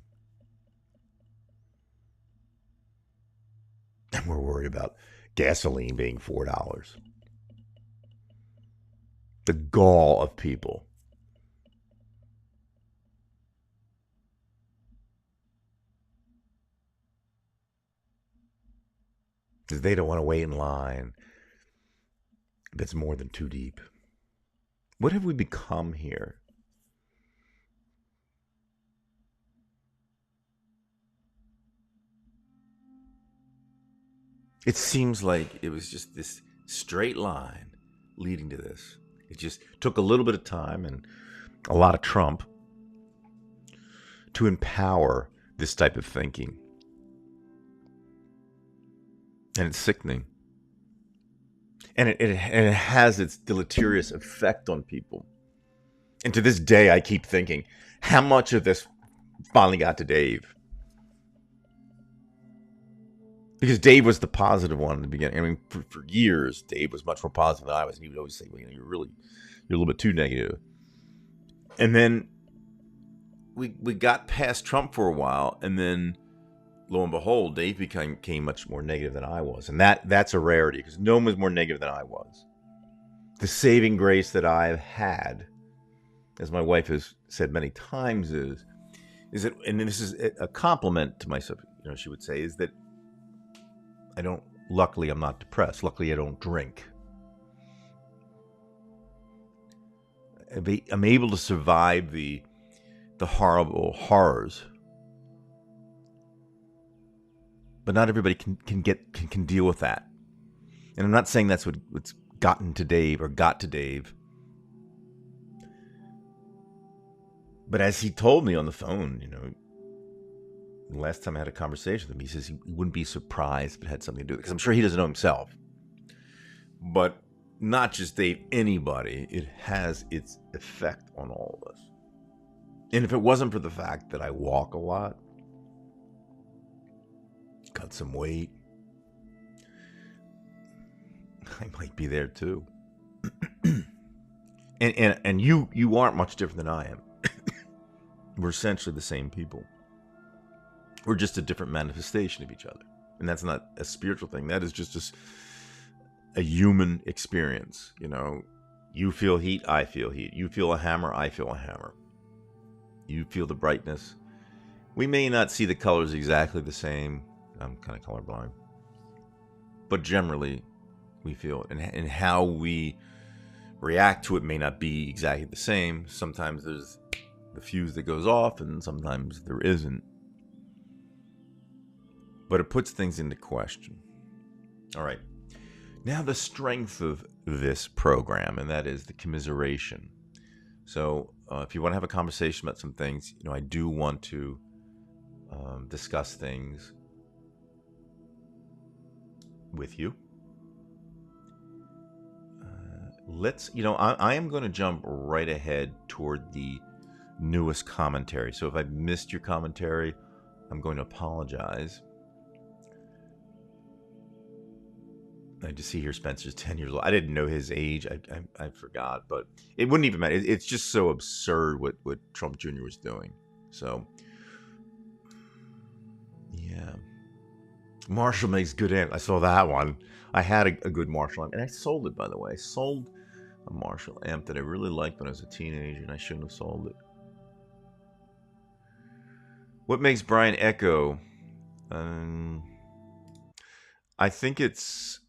And we're worried about gasoline being $4. The gall of people. Because they don't want to wait in line that's more than 2 deep. What have we become here? It seems like it was just this straight line leading to this. It just took a little bit of time and a lot of Trump to empower this type of thinking. And it's sickening. And it has its deleterious effect on people. And to this day, I keep thinking, how much of this finally got to Dave? Because Dave was the positive one in the beginning. I mean, for years, Dave was much more positive than I was. And he would always say, well, you're a little bit too negative. And then we got past Trump for a while. And then lo and behold, Dave became much more negative than I was. And that's a rarity because no one was more negative than I was. The saving grace that I've had, as my wife has said many times, is that, and this is a compliment to myself, she would say, is that luckily I'm not depressed. Luckily I don't drink. I'm able to survive the horrible horrors. But not everybody can deal with that. And I'm not saying that's what's gotten to Dave or got to Dave. But as he told me on the phone, the last time I had a conversation with him, he says he wouldn't be surprised if it had something to do with it. Because I'm sure he doesn't know himself. But not just Dave, anybody, it has its effect on all of us. And if it wasn't for the fact that I walk a lot, cut some weight, I might be there too. and you aren't much different than I am. We're essentially the same people. We're just a different manifestation of each other. And that's not a spiritual thing. That is just a human experience. You feel heat, I feel heat. You feel a hammer, I feel a hammer. You feel the brightness. We may not see the colors exactly the same. I'm kind of colorblind. But generally, we feel it. And how we react to it may not be exactly the same. Sometimes there's the fuse that goes off, and sometimes there isn't. But it puts things into question. All right. Now the strength of this program, and that is the commiseration. So if you want to have a conversation about some things, I do want to discuss things with you. I am going to jump right ahead toward the newest commentary. So if I missed your commentary, I'm going to apologize. I just see here Spencer's 10 years old. I didn't know his age. I forgot, but it wouldn't even matter. It's just so absurd what Trump Jr. was doing. So, yeah. Marshall makes good amp. I saw that one. I had a good Marshall amp, and I sold it, by the way. I sold a Marshall amp that I really liked when I was a teenager, and I shouldn't have sold it. What makes Brian echo? I think it's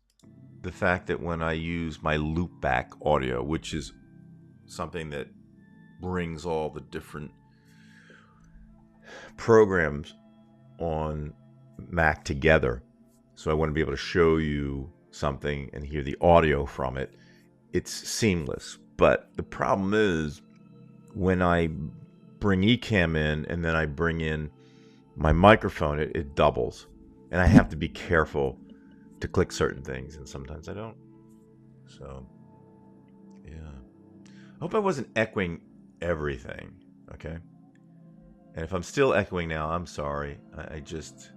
the fact that when I use my loopback audio, which is something that brings all the different programs on Mac together. So I want to be able to show you something and hear the audio from it. It's seamless. But the problem is when I bring Ecamm in and then I bring in my microphone, it doubles. And I have to be careful to click certain things, and sometimes I don't. So, yeah. I hope I wasn't echoing everything, okay? And if I'm still echoing now, I'm sorry. I just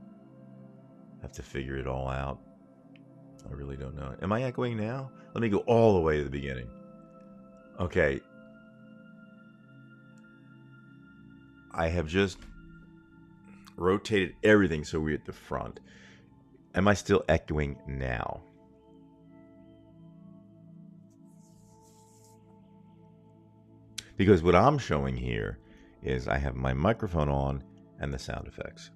have to figure it all out. I really don't know. Am I echoing now? Let me go all the way to the beginning. Okay. I have just rotated everything so we're at the front. Am I still echoing now? Because what I'm showing here is I have my microphone on and the sound effects.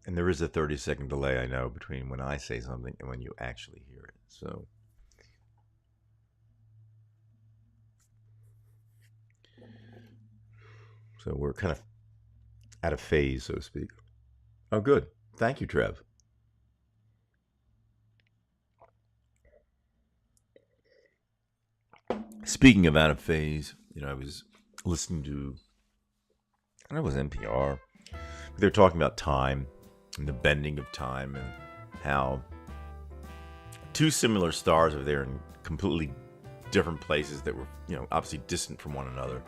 And there is a 30-second delay, I know, between when I say something and when you actually hear it. So we're kind of out of phase, so to speak. Oh, good. Thank you, Trev. Speaking of out of phase, I was listening to, I don't know, it was NPR. They're talking about time and the bending of time and how two similar stars are there in completely different places that were, obviously distant from one another.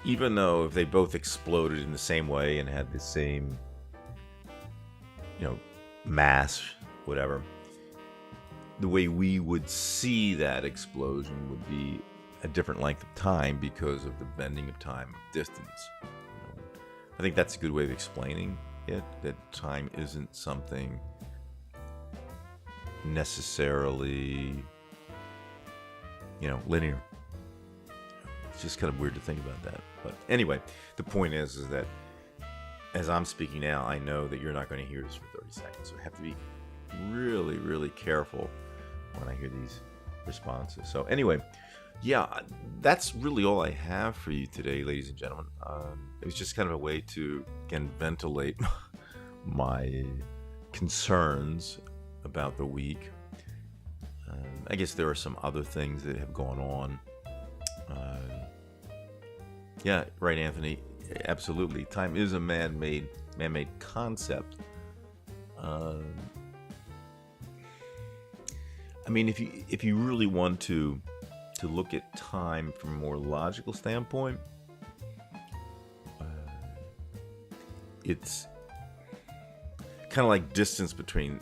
Even though if they both exploded in the same way and had the same, mass, whatever, the way we would see that explosion would be a different length of time because of the bending of time of distance. I think that's a good way of explaining it, that time isn't something necessarily, linear. It's just kind of weird to think about that. But anyway, the point is that as I'm speaking now, I know that you're not going to hear this for 30 seconds. So I have to be really, really careful when I hear these responses. So anyway, yeah, that's really all I have for you today, ladies and gentlemen. It was just kind of a way to, again, ventilate my concerns about the week. I guess there are some other things that have gone on. Yeah, right, Anthony. Absolutely. Time is a man-made concept. I mean, if you really want to look at time from a more logical standpoint, it's kind of like distance between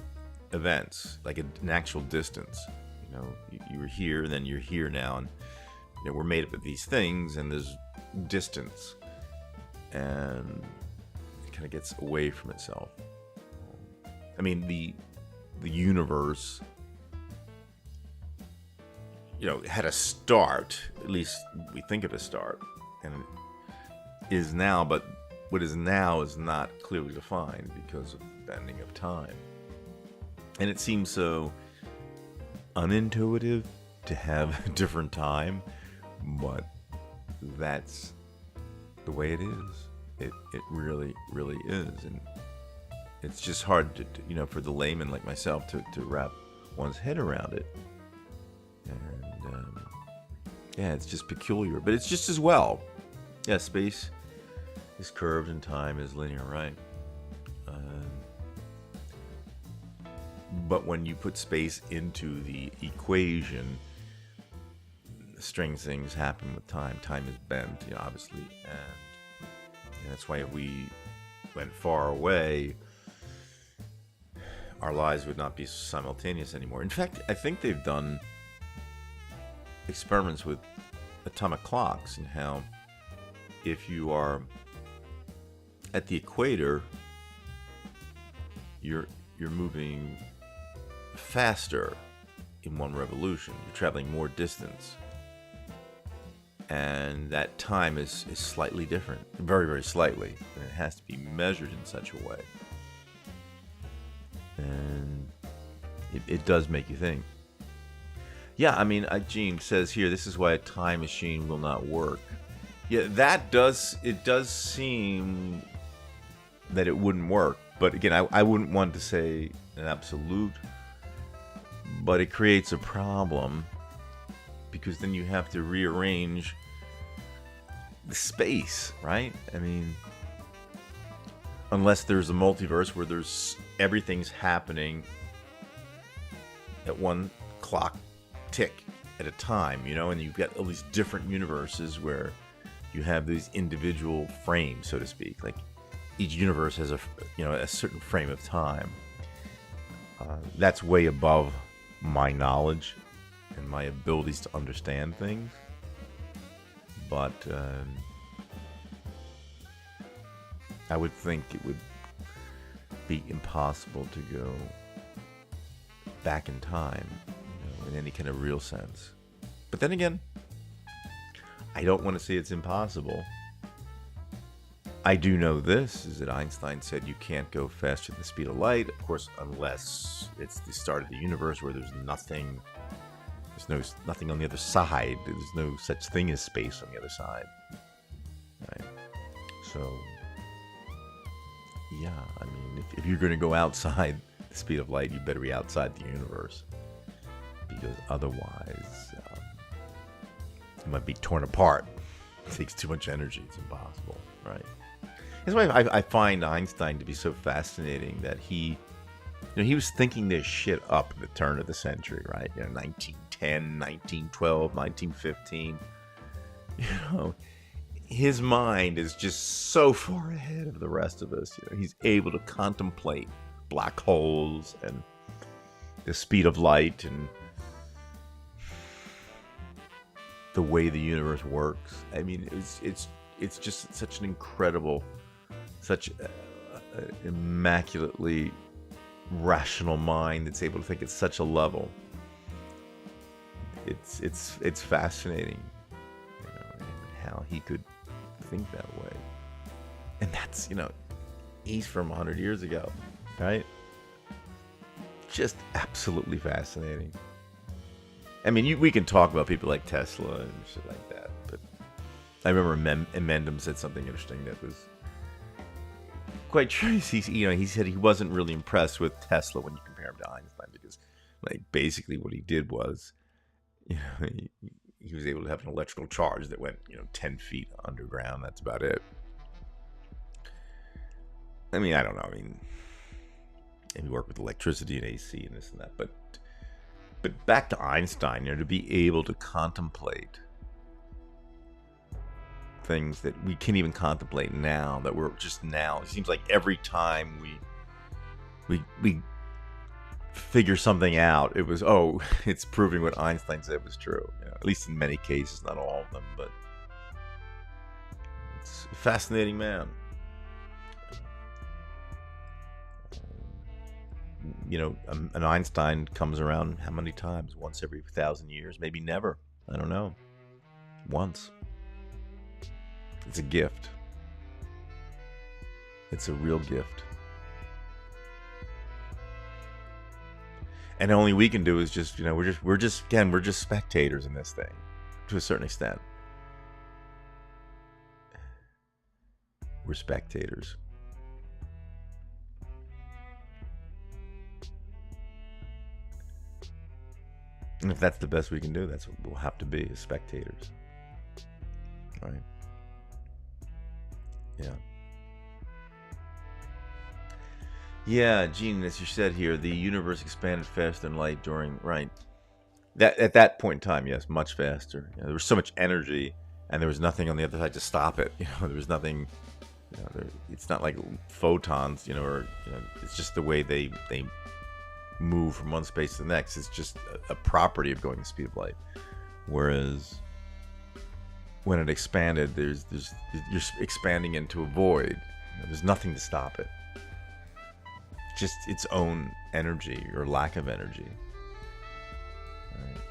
events, like an actual distance. You were here, and then you're here now, and we're made up of these things, and there's distance, and it kind of gets away from itself. I mean, the universe, had a start. At least we think of a start, and it is now. But what is now is not clearly defined because of bending of time, and it seems so unintuitive to have a different time, but that's the way it is. It really, really is, and it's just hard to for the layman like myself to wrap one's head around it. And yeah, it's just peculiar, but it's just as well. Yeah, space is curved and time is linear, right? But when you put space into the equation, strange things happen with time. Time is bent, obviously, and that's why if we went far away, our lives would not be simultaneous anymore. In fact, I think they've done experiments with atomic clocks and how if you are at the equator, you're moving faster in one revolution. You're traveling more distance, and that time is slightly different, very, very slightly, and it has to be measured in such a way. And it does make you think. Yeah, I mean, Gene says here, this is why a time machine will not work. Yeah, it does seem that it wouldn't work. But again, I wouldn't want to say an absolute, but it creates a problem because then you have to rearrange the space, right? I mean, unless there's a multiverse where everything's happening at one clock tick at a time, and you've got all these different universes where you have these individual frames, so to speak. Like each universe has a certain frame of time. That's way above my knowledge and my abilities to understand things. But I would think it would be impossible to go back in time, in any kind of real sense. But then again, I don't want to say it's impossible. I do know this, is that Einstein said you can't go faster than the speed of light, of course, unless it's the start of the universe where there's nothing on the other side. There's no such thing as space on the other side. Right? So, yeah, I mean, if you're going to go outside the speed of light, you better be outside the universe. Because otherwise, it might be torn apart. It takes too much energy. It's impossible, right? That's why I find Einstein to be so fascinating that he was thinking this shit up at the turn of the century, right? 1910, 1912, 1915. His mind is just so far ahead of the rest of us. He's able to contemplate black holes and the speed of light and the way the universe works. I mean, it's just such an incredible, such an immaculately rational mind that's able to think at such a level. It's fascinating, how he could think that way. And that's, he's from 100 years ago, right? Just absolutely fascinating. I mean, we can talk about people like Tesla and shit like that, but I remember Emendum said something interesting that was quite true. He said he wasn't really impressed with Tesla when you compare him to Einstein, because, basically what he did was, he was able to have an electrical charge that went, 10 feet underground. That's about it. I mean, I don't know. I mean, and we work with electricity and AC and this and that, but back to Einstein, to be able to contemplate things that we can't even contemplate now, that we're just now. It seems like every time we figure something out, it was, it's proving what Einstein said was true. At least in many cases, not all of them, but it's a fascinating man. An Einstein comes around how many times? Once every 1,000 years? Maybe never. I don't know. Once. It's a gift. It's a real gift. And only we can do is just, we're just spectators in this thing, to a certain extent. We're spectators. And if that's the best we can do, that's what we'll have to be, as spectators. Right? Yeah. Yeah, Gene, as you said here, the universe expanded faster than light during, right. That at that point in time, yes, much faster. There was so much energy, and there was nothing on the other side to stop it. There was nothing, it's not like photons, or, it's just the way they move from one space to the next. It's just a property of going the speed of light. Whereas when it expanded, you're expanding into a void. There's nothing to stop it. Just its own energy or lack of energy. Right.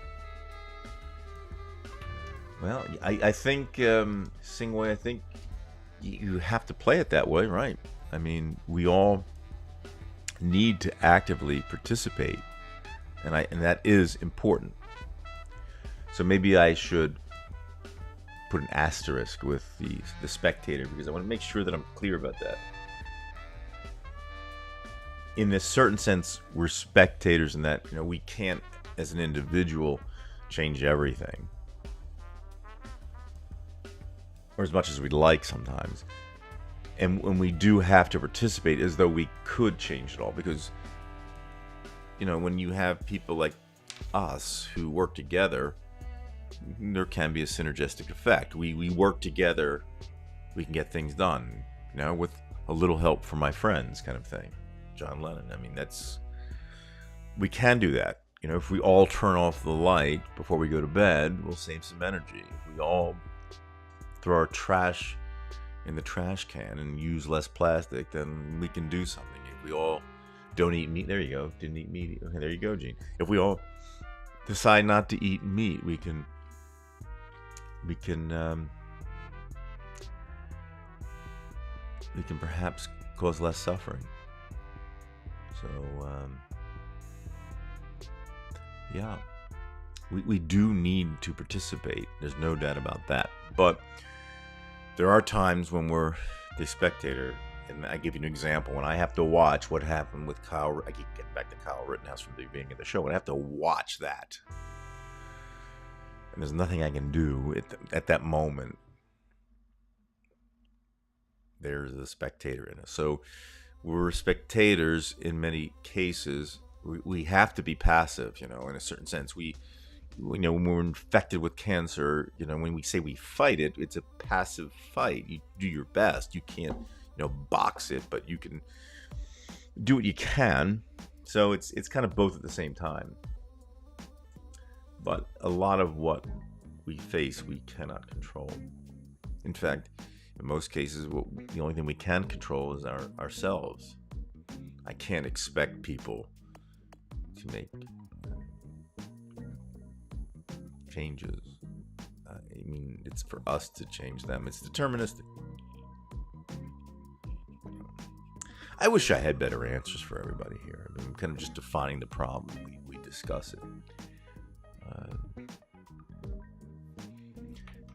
Well, I think, Singway, I think you have to play it that way, right? I mean, we all need to actively participate, and that is important. So maybe I should put an asterisk with the spectator, because I want to make sure that I'm clear about that. In this certain sense, we're spectators in that, we can't, as an individual, change everything, or as much as we'd like sometimes. And when we do have to participate, as though we could change it all, because, when you have people like us who work together, there can be a synergistic effect. We work together, we can get things done, with a little help from my friends, kind of thing. John Lennon. I mean, we can do that. If we all turn off the light before we go to bed, we'll save some energy. If we all throw our trash in the trash can and use less plastic, then we can do something. If we all don't eat meat, there you go. Didn't eat meat. Okay, there you go, Gene. If we all decide not to eat meat, we can perhaps cause less suffering. So, yeah, we do need to participate. There's no doubt about that. But there are times when we're the spectator, and I give you an example. When I have to watch what happened with Kyle, I keep getting back to Kyle Rittenhouse from the beginning of the show. When I have to watch that, and there's nothing I can do at that moment, there's a spectator in us. So we're spectators in many cases. We have to be passive, in a certain sense. When we're infected with cancer, when we say we fight it, it's a passive fight. You do your best. You can't, box it, but you can do what you can So it's kind of both at the same time. But a lot of what we face, we cannot control. In fact, in most cases, the only thing we can control is ourselves. I can't expect people to make changes. I mean, it's for us to change them. It's deterministic. I wish I had better answers for everybody here. I mean, I'm kind of just defining the problem. We discuss it.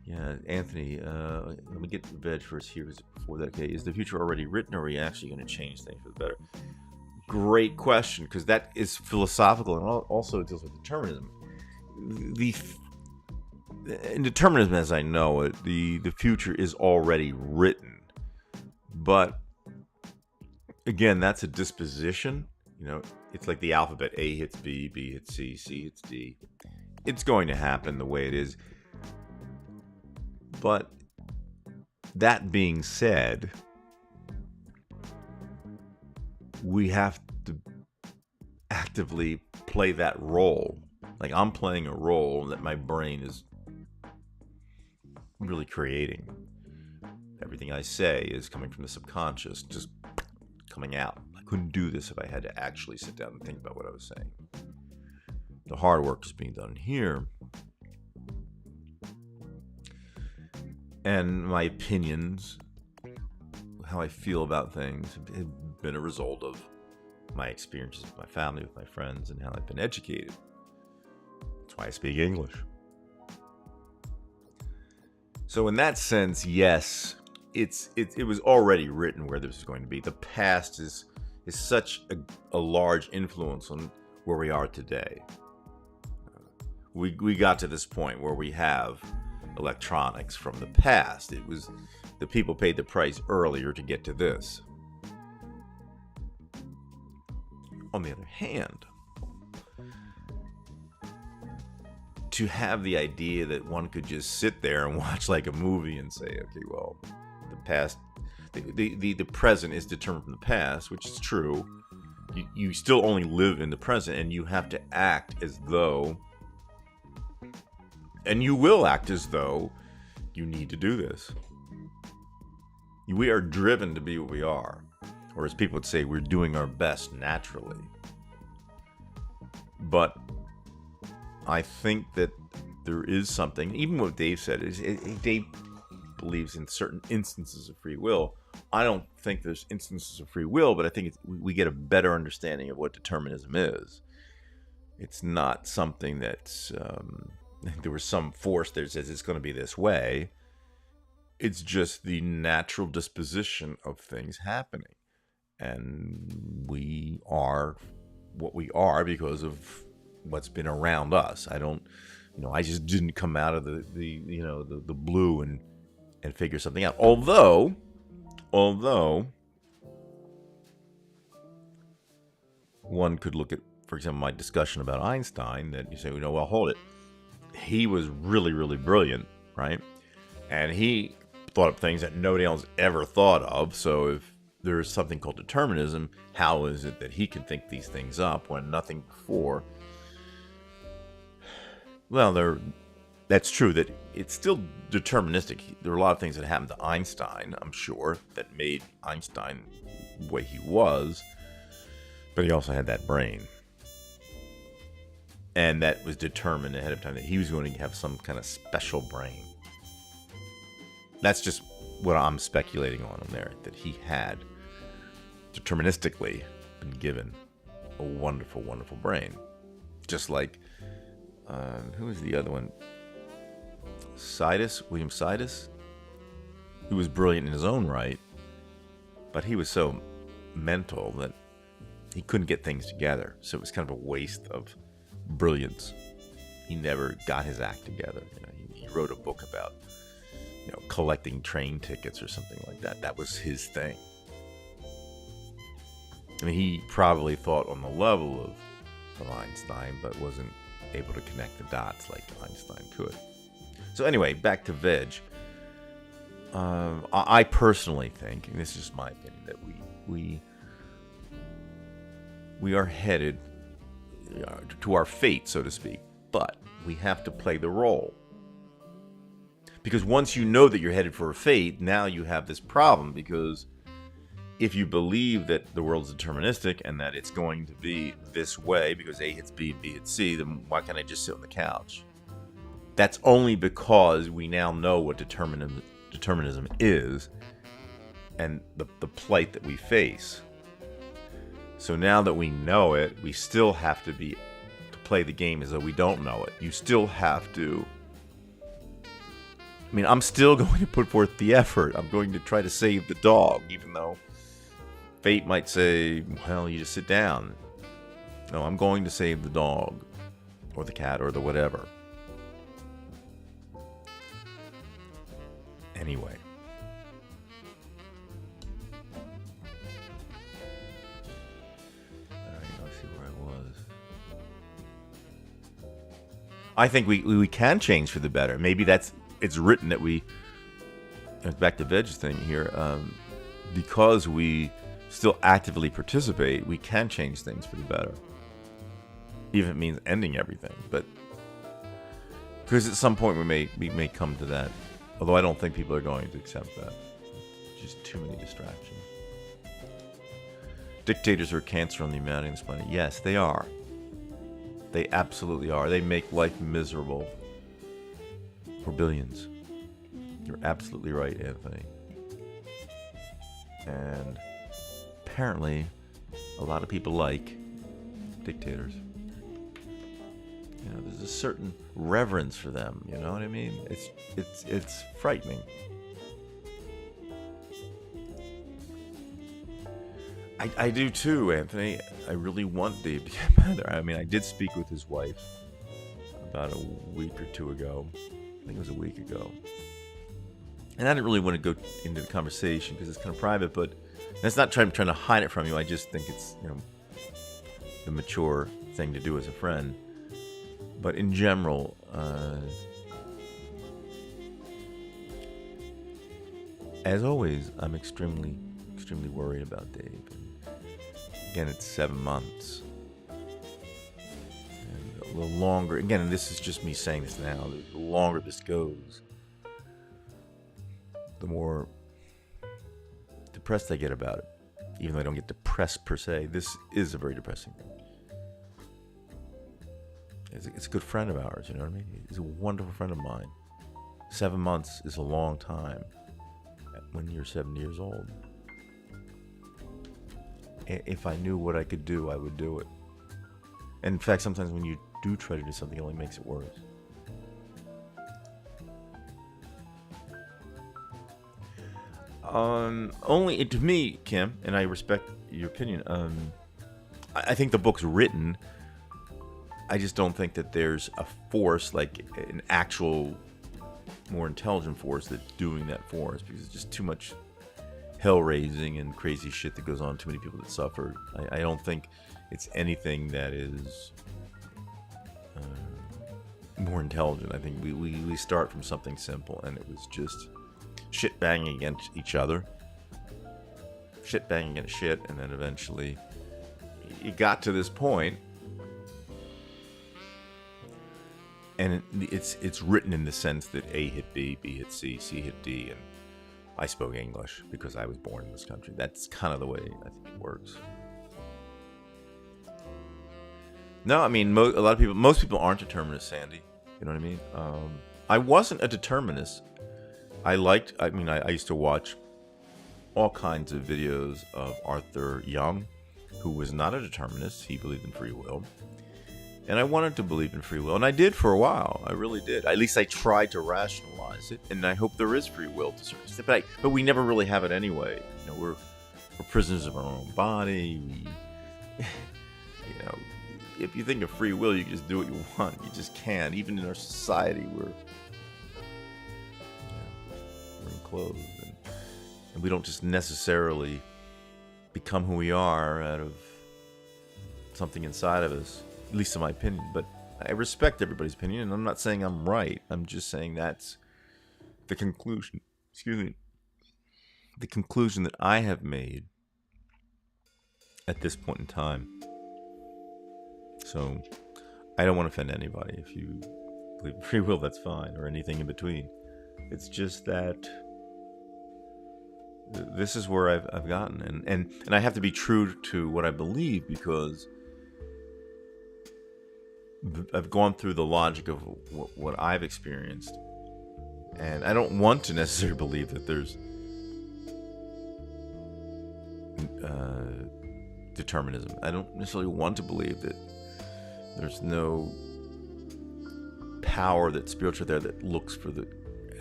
Yeah, Anthony, let me get the veg first here before that. Okay, is the future already written, or are we actually going to change things for the better? Great question, because that is philosophical and also deals with determinism. In determinism, as I know it, the future is already written, but again, that's a disposition. You know, it's like the alphabet: A hits B, B hits C, C hits D. It's going to happen the way it is. But that being said, we have to actively play that role. Like, I'm playing a role that my brain is really creating. Everything I say is coming from the subconscious, just coming out. I couldn't do this if I had to actually sit down and think about what I was saying. The hard work is being done here. And my opinions, how I feel about things, have been a result of my experiences with my family, with my friends, and how I've been educated. That's why I speak English. So in that sense, yes, it was already written where this was going to be. The past is such a large influence on where we are today. We got to this point where we have electronics from the past. It was the people paid the price earlier to get to this. On the other hand, to have the idea that one could just sit there and watch like a movie and say, okay, well, the past, the present is determined from the past, which is true. You still only live in the present, and you have to act as though, and you will act as though you need to do this. We are driven to be what we are. Or as people would say, we're doing our best naturally. But I think that there is something, even what Dave said, is Dave believes in certain instances of free will. I don't think there's instances of free will, but I think we get a better understanding of what determinism is. It's not something that's... there was some force that says it's going to be this way. It's just the natural disposition of things happening. And we are what we are because of what's been around us. I just didn't come out of the blue and figure something out. Although one could look at, for example, my discussion about Einstein, that you say, well, hold it. He was really, really brilliant, right? And he thought of things that nobody else ever thought of. So if there is something called determinism, how is it that he can think these things up when nothing before? Well, that's true that it's still deterministic. There are a lot of things that happened to Einstein, I'm sure, that made Einstein the way he was. But he also had that brain. And that was determined ahead of time that he was going to have some kind of special brain. That's just what I'm speculating on him there, that he had deterministically been given a wonderful, wonderful brain. Just like, who was the other one? William Sidis, who was brilliant in his own right, but he was so mental that he couldn't get things together. So it was kind of a waste of brilliance. He never got his act together. He wrote a book about collecting train tickets or something like that. That was his thing. I mean, he probably thought on the level of Einstein, but wasn't able to connect the dots like Einstein could. So anyway, back to veg. I personally think, and this is my opinion, that we are headed to our fate, so to speak. But we have to play the role. Because once you know that you're headed for a fate, now you have this problem. Because if you believe that the world is deterministic and that it's going to be this way because A hits B and B hits C, then why can't I just sit on the couch? That's only because we now know what determinism is and the plight that we face. So now that we know it, we still have to play the game as though we don't know it. You still have to... I mean, I'm still going to put forth the effort. I'm going to try to save the dog, even though fate might say, well, you just sit down. No, I'm going to save the dog, or the cat, or the whatever. Anyway. Alright, let's see where I was. I think we can change for the better. Maybe it's written that we, back to Veg's thing here, because we still actively participate, we can change things for the better. Even if it means ending everything. But because at some point we may come to that. Although I don't think people are going to accept that. Just too many distractions. Dictators are cancer on the humanity on this planet. Yes, they are. They absolutely are. They make life miserable for billions. You're absolutely right, Anthony. And apparently, a lot of people like dictators. You know, there's a certain reverence for them. You know what I mean? It's frightening. I do too, Anthony. I really want Dave to get better. I mean, I did speak with his wife about a week or two ago. I think it was a week ago. And I didn't really want to go into the conversation because it's kind of private, but that's not trying to hide it from you. I just think it's, the mature thing to do as a friend. But in general, as always, I'm extremely, extremely worried about Dave. Again, it's 7 months. And the longer, again, and this is just me saying this now, the longer this goes, the more depressed I get about it. Even though I don't get depressed per se, this is a very depressing thing. It's a good friend of ours, you know what I mean? He's a wonderful friend of mine. 7 months is a long time when you're 70 years old. If I knew what I could do, I would do it. And in fact, sometimes when you do try to do something, it only makes it worse. Only to me, Kim, and I respect your opinion. I think the book's written. I just don't think that there's a force, like an actual, more intelligent force that's doing that for us, because it's just too much hell-raising and crazy shit that goes on. Too many people that suffer. I don't think it's anything that is more intelligent. I think we start from something simple, and it was just shit banging against each other, shit banging against shit, and then eventually it got to this point. And it's written in the sense that A hit B, B hit C, C hit D, and I spoke English because I was born in this country. That's kind of the way I think it works. No, I mean, most people aren't determinists, Sandy. You know what I mean? I wasn't a determinist. I used to watch all kinds of videos of Arthur Young, who was not a determinist. He believed in free will. And I wanted to believe in free will, and I did for a while. I really did. At least I tried to rationalize it, and I hope there is free will to a certain extent. But we never really have it anyway. We're prisoners of our own body. If you think of free will, you can just do what you want. You just can't. Even in our society, we're enclosed, and we don't just necessarily become who we are out of something inside of us. At least in my opinion, but I respect everybody's opinion, and I'm not saying I'm right. I'm just saying that's the conclusion. Excuse me. The conclusion that I have made at this point in time. So I don't want to offend anybody. If you believe in free will, that's fine, or anything in between. It's just that this is where I've gotten, and I have to be true to what I believe, because I've gone through the logic of what I've experienced, and I don't want to necessarily believe that there's determinism. I don't necessarily want to believe that there's no power, that spiritual there that looks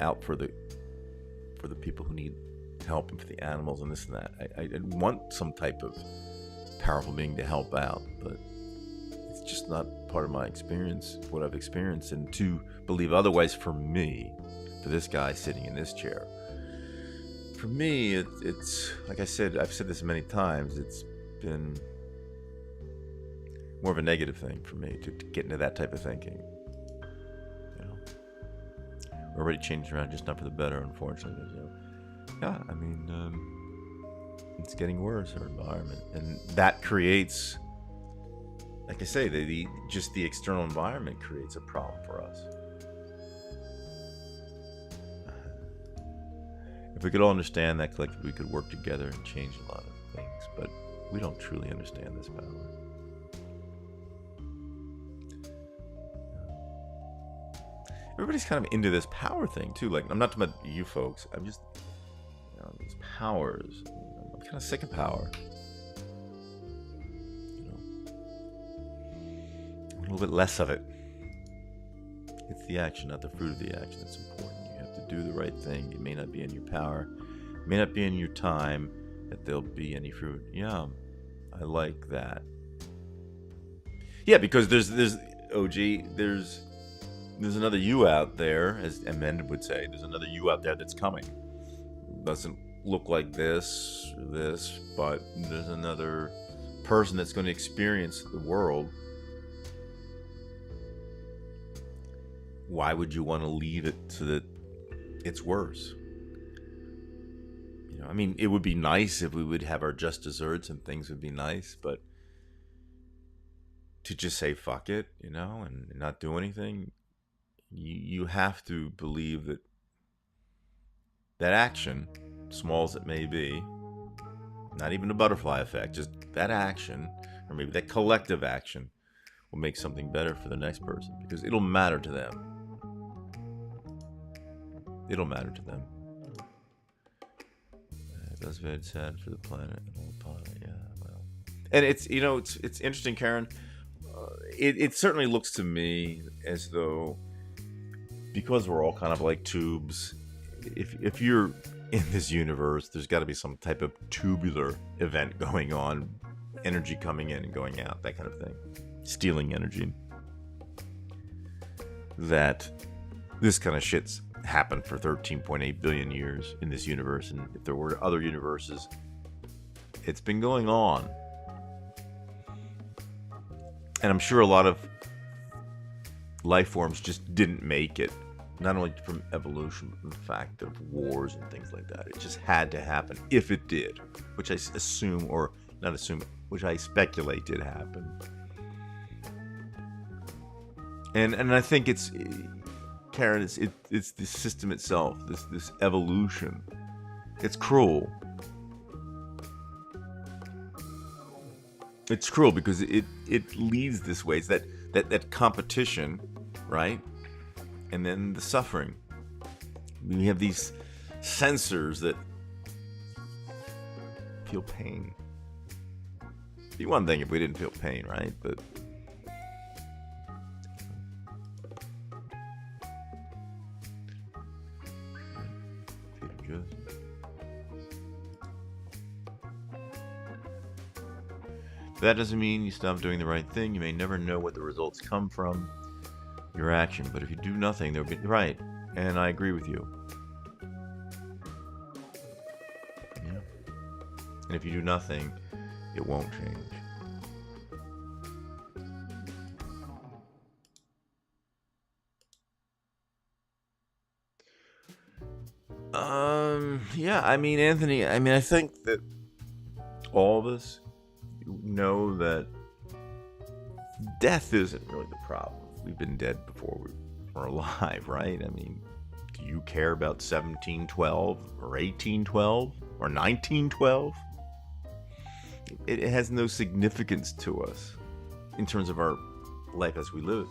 out for the people who need help, and for the animals and this and that. I want some type of powerful being to help out, but it's just not part of my experience, what I've experienced. And to believe otherwise, for me, for this guy sitting in this chair, for me, it's like I said, I've said this many times, it's been more of a negative thing for me to get into that type of thinking. You know, we're already changing around, just not for the better, unfortunately. You know, yeah, I mean, it's getting worse, our environment, and that creates, like I say, just the external environment creates a problem for us. If we could all understand that collectively, we could work together and change a lot of things, but we don't truly understand this power. Everybody's kind of into this power thing too. Like, I'm not talking about you folks. I'm just, these powers. I'm kind of sick of power. A little bit less of it. It's the action, not the fruit of the action, that's important. You have to do the right thing. It may not be in your power, it may not be in your time that there'll be any fruit. Yeah, I like that. Yeah, because there's another you out there, as Amanda would say. There's another you out there that's coming. Doesn't look like this, but there's another person that's going to experience the world. Why would you want to leave it so that it's worse? I mean, it would be nice if we would have our just desserts and things would be nice, but to just say fuck it, and not do anything, you have to believe that action, small as it may be, not even a butterfly effect, just that action, or maybe that collective action, will make something better for the next person, because it'll matter to them. It'll matter to them. That's very sad for the planet and all the planet. Yeah, well, and it's interesting, Karen. It certainly looks to me as though, because we're all kind of like tubes, if you're in this universe, there's got to be some type of tubular event going on, energy coming in and going out, that kind of thing, stealing energy. That this kind of shit's happened for 13.8 billion years in this universe, and if there were other universes, it's been going on. And I'm sure a lot of life forms just didn't make it, not only from evolution, but the fact of wars and things like that. It just had to happen. If it did, which I assume, or not assume, which I speculate did happen. And I think it's, Karen, it's the system itself, this evolution. It's cruel. It's cruel because it leads this way. It's that competition, right? And then the suffering. We have these sensors that feel pain. It'd be one thing if we didn't feel pain, right? But that doesn't mean you stop doing the right thing. You may never know what the results come from your action, but if you do nothing, they'll be right. And I agree with you. Yeah. And if you do nothing, it won't change. Yeah, I mean, Anthony, I think that all of us know that death isn't really the problem. We've been dead before we were alive, right? I mean, do you care about 1712 or 1812 or 1912? It has no significance to us in terms of our life as we live it.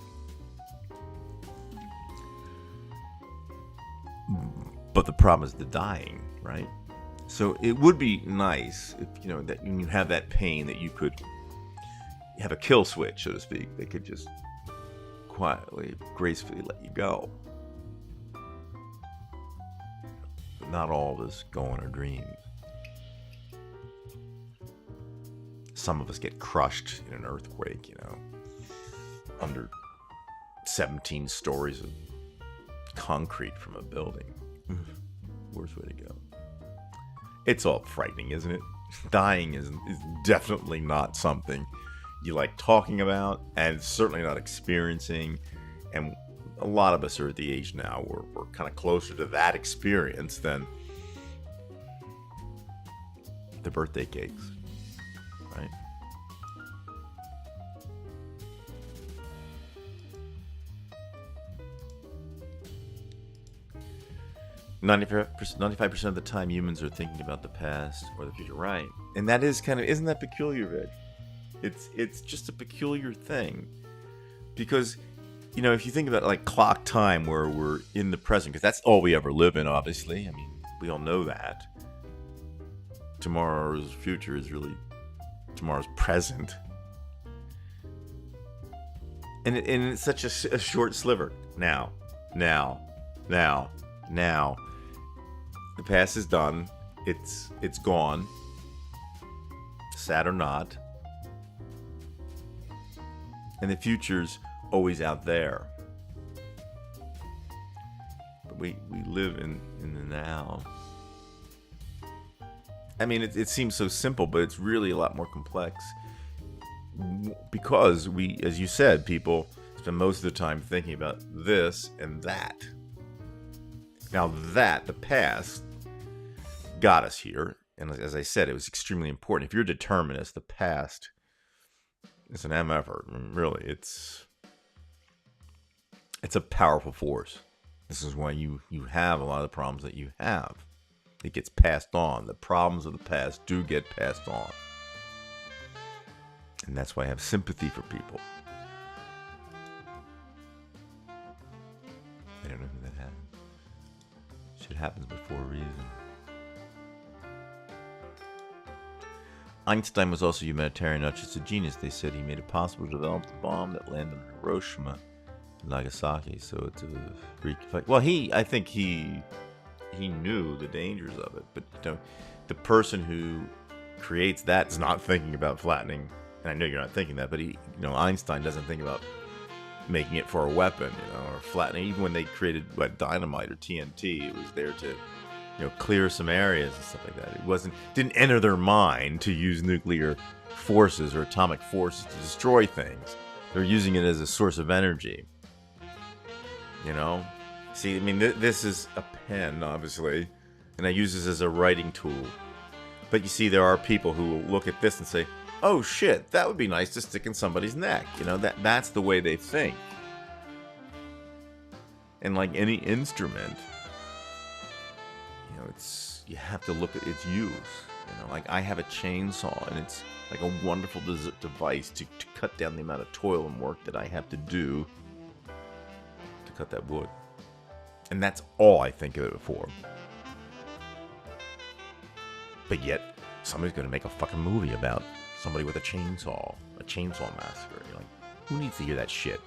But the problem is the dying, right? So it would be nice if, that when you have that pain, that you could have a kill switch, so to speak. They could just quietly, gracefully let you go. But not all of us go on our dreams. Some of us get crushed in an earthquake, under 17 stories of concrete from a building. Worst way to go. It's all frightening, isn't it? Dying is definitely not something you like talking about, and certainly not experiencing. And a lot of us are at the age now where we're kind of closer to that experience than the birthday cakes, right? $95% of the time humans are thinking about the past or the future, right? And that is isn't that peculiar, Reg? It's just a peculiar thing. Because, if you think about like clock time, where we're in the present, because that's all we ever live in, obviously. I mean, we all know that. Tomorrow's future is really tomorrow's present. And it's such a short sliver. Now. The past is done. It's gone. Sad or not. And the future's always out there. But we live in the now. I mean, it seems so simple, but it's really a lot more complex. Because we, as you said, people spend most of the time thinking about this and that. Now the past, got us here. And as I said, it was extremely important. If you're a determinist, the past is an MFer. I mean, really, it's a powerful force. This is why you have a lot of the problems that you have. It gets passed on. The problems of the past do get passed on. And that's why I have sympathy for people. I don't know who that had. Shit happens before a reason. Einstein was also a humanitarian, not just a genius. They said he made it possible to develop the bomb that landed on Hiroshima and Nagasaki. So it's a freak fight. Well, I think he knew the dangers of it, but the person who creates that is not thinking about flattening. And I know you're not thinking that, but Einstein doesn't think about making it for a weapon, or flattening. Even when they created dynamite or TNT, it was there to clear some areas and stuff like that. It didn't enter their mind to use nuclear forces or atomic forces to destroy things. They're using it as a source of energy. See, I mean, this is a pen, obviously, and I use this as a writing tool. But you see, there are people who will look at this and say, "Oh shit, that would be nice to stick in somebody's neck." That's the way they think. And like any instrument, you have to look at its use. Like I have a chainsaw, and it's like a wonderful device to cut down the amount of toil and work that I have to do to cut that wood. And that's all I think of it for. But yet, somebody's going to make a fucking movie about somebody with a chainsaw massacre. You're like, who needs to hear that shit?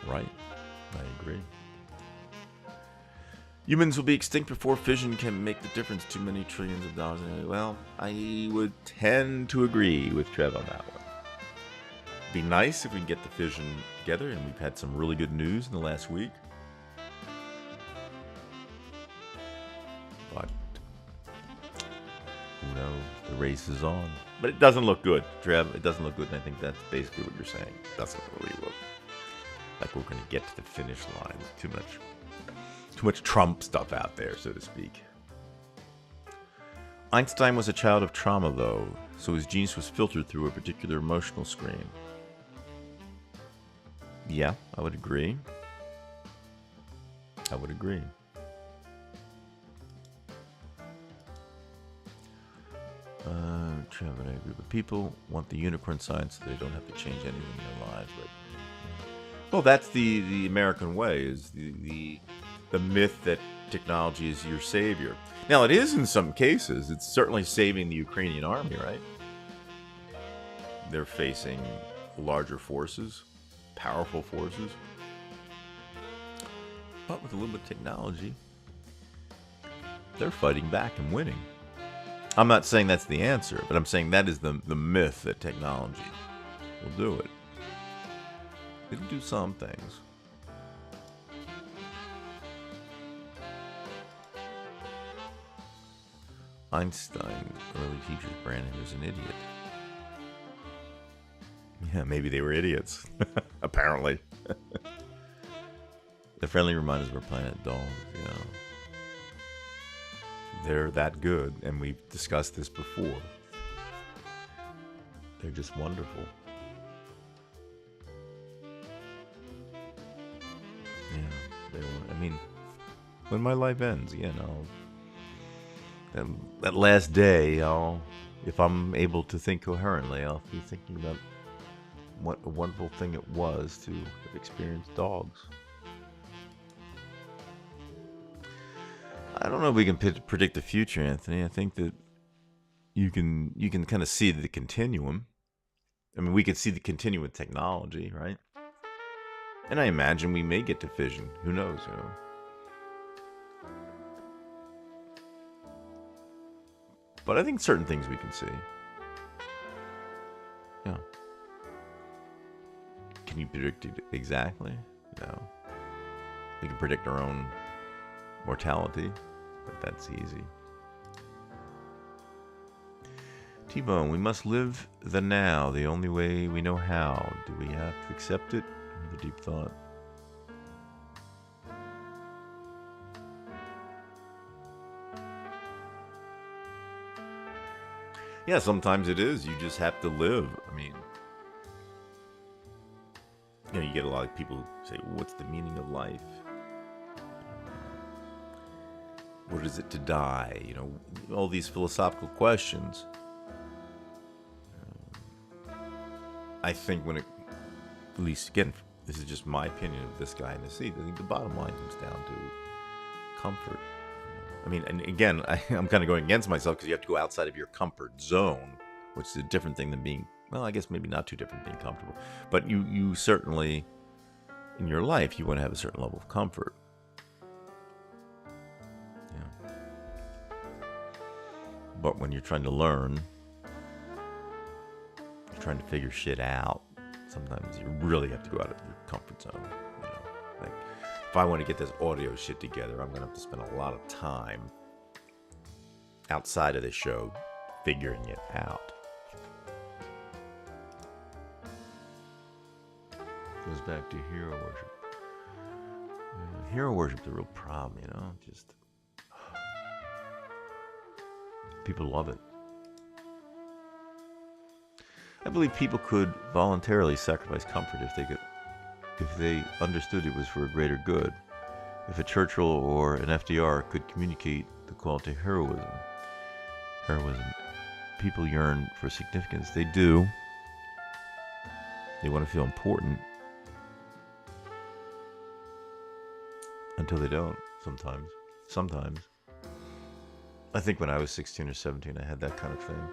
Right. I agree. Humans will be extinct before fission can make the difference. Too many trillions of dollars. Well, I would tend to agree with Trev on that one. It'd be nice if we can get the fission together, and we've had some really good news in the last week. But the race is on. But it doesn't look good, Trev. It doesn't look good, and I think that's basically what you're saying. It doesn't really look like we're going to get to the finish line. Too much Too much Trump stuff out there, so to speak. Einstein was a child of trauma, though, so his genius was filtered through a particular emotional screen. Yeah, I would agree. I would agree. Trevor, I agree. But people want the unicorn science so they don't have to change anything in their lives. But, well, that's the American way, is the myth that technology is your savior. Now, it is in some cases. It's certainly saving the Ukrainian army, right? They're facing larger forces, powerful forces. But with a little bit of technology, they're fighting back and winning. I'm not saying that's the answer, but I'm saying that is the myth that technology will do it. It'll do some things. Einstein, early teachers, Brandon was an idiot. Yeah, maybe they were idiots. Apparently. The friendly reminders were planet dogs, you know. They're that good, and we've discussed this before. They're just wonderful. Yeah, I mean, when my life ends, you know, that last day, if I'm able to think coherently, I'll be thinking about what a wonderful thing it was to have experienced dogs. I don't know if we can predict the future, Anthony. I think that you can kind of see the continuum. I mean, we could see the continuum with technology, right? And I imagine we may get to fission. Who knows, you know? But I think certain things we can see. Yeah. Can you predict it exactly? No. We can predict our own mortality, but that's easy. T-Bone, we must live the now, the only way we know how. Do we have to accept it? Another deep thought. Yeah, sometimes it is. You just have to live. I mean, you know, you get a lot of people who say, what's the meaning of life? What is it to die? You know, all these philosophical questions. I think when it, at least again, this is just my opinion of this guy in the seat, I think the bottom line comes down to comfort. I mean, and again, I'm kind of going against myself because you have to go outside of your comfort zone, which is a different thing than being, well, I guess maybe not too different than being comfortable. But you certainly, in your life, you want to have a certain level of comfort. Yeah. But when you're trying to learn, you're trying to figure shit out, sometimes you really have to go out of your comfort zone. You know, like if I want to get this audio shit together, I'm going to have to spend a lot of time outside of the show figuring it out. Goes back to hero worship. Yeah, hero worship is a real problem, you know? Just people love it. I believe people could voluntarily sacrifice comfort if they understood it was for a greater good. If a Churchill or an FDR could communicate the quality of heroism, people yearn for significance. They do. They want to feel important until they don't. Sometimes. I think when I was 16 or 17, I had that kind of thing.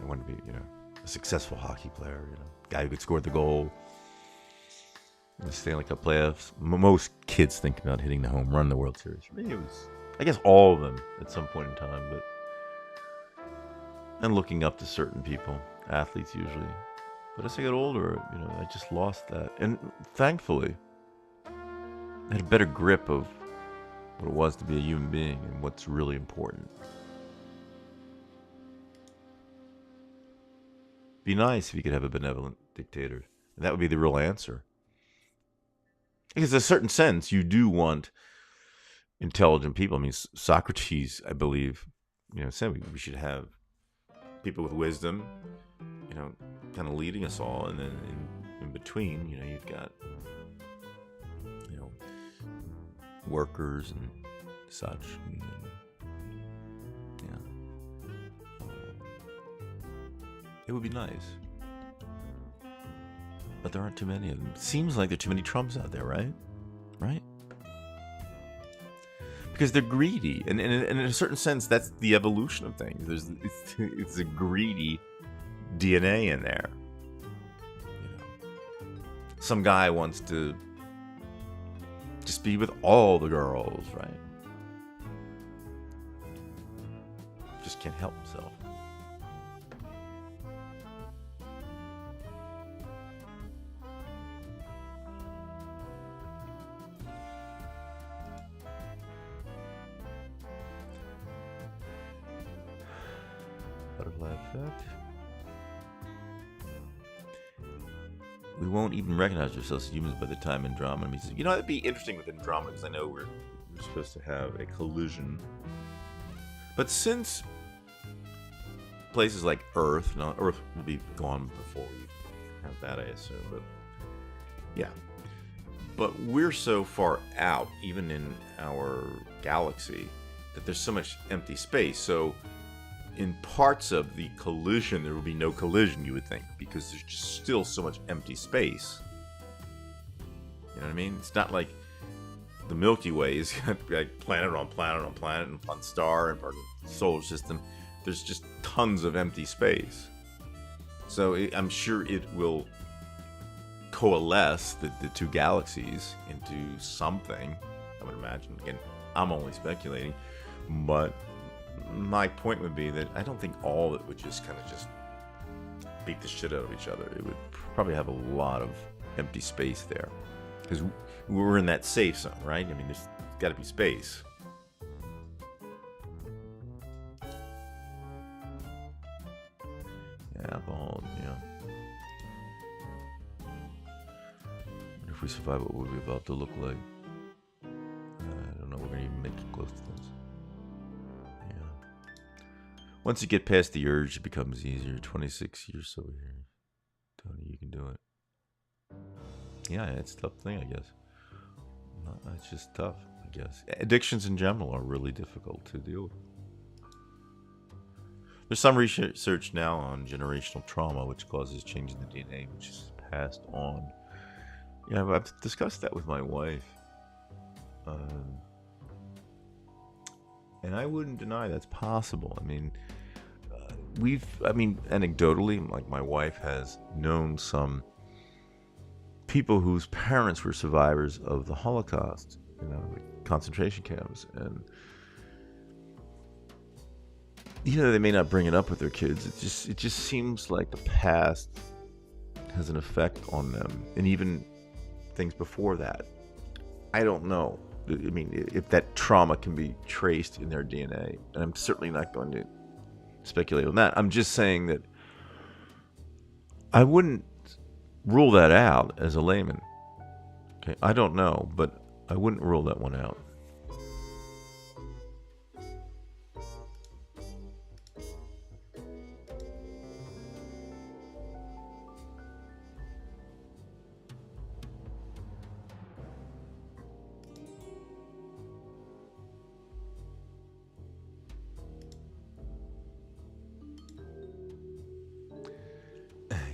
I wanted to be, you know, a successful hockey player, you know, guy who could score the goal. In the Stanley Cup playoffs. Most kids think about hitting the home run in the World Series. For me, it was, I guess, all of them at some point in time, but and looking up to certain people, athletes usually. But as I got older, you know, I just lost that, and thankfully, I had a better grip of what it was to be a human being and what's really important. Be nice if you could have a benevolent dictator. And that would be the real answer. Because in a certain sense, you do want intelligent people. I mean, Socrates, I believe, said we should have people with wisdom, kind of leading us all, and then in between, you've got, workers and such. And, it would be nice, but there aren't too many of them. It seems like there are too many Trumps out there, right? Right? Because they're greedy, and in a certain sense, that's the evolution of things. It's a greedy DNA in there. Some guy wants to just be with all the girls, right? Just can't help himself. Butterfly effect. We won't even recognize ourselves as humans by the time Andromeda meets. That'd be interesting with Andromeda, because I know we're supposed to have a collision. But since places like Earth will be gone before we have that, I assume. But yeah. But we're so far out, even in our galaxy, that there's so much empty space. So in parts of the collision, there will be no collision, you would think, because there's just still so much empty space. You know what I mean? It's not like the Milky Way is like planet on planet on planet and on star and part of the solar system. There's just tons of empty space. So I'm sure it will coalesce the two galaxies into something, I would imagine. Again, I'm only speculating, but my point would be that I don't think all of it would just kind of just beat the shit out of each other. It would probably have a lot of empty space there, because we're in that safe zone, right? I mean, there's got to be space. Yeah, alcohol, yeah. Wonder if we survive, what we'll be about to look like. I don't know, we're going to even make it close to this. Once you get past the urge, it becomes easier. 26 years so here. Tony, you can do it. Yeah, it's a tough thing, I guess. It's just tough, I guess. Addictions in general are really difficult to deal with. There's some research now on generational trauma, which causes change in the DNA, which is passed on. Yeah, I've discussed that with my wife. And I wouldn't deny that's possible. I mean, anecdotally, like my wife has known some people whose parents were survivors of the Holocaust, like concentration camps, and they may not bring it up with their kids. It just seems like the past has an effect on them, and even things before that. I don't know. I mean, if that trauma can be traced in their DNA, and I'm certainly not going to speculate on that. I'm just saying that I wouldn't rule that out as a layman. Okay, I don't know, but I wouldn't rule that one out.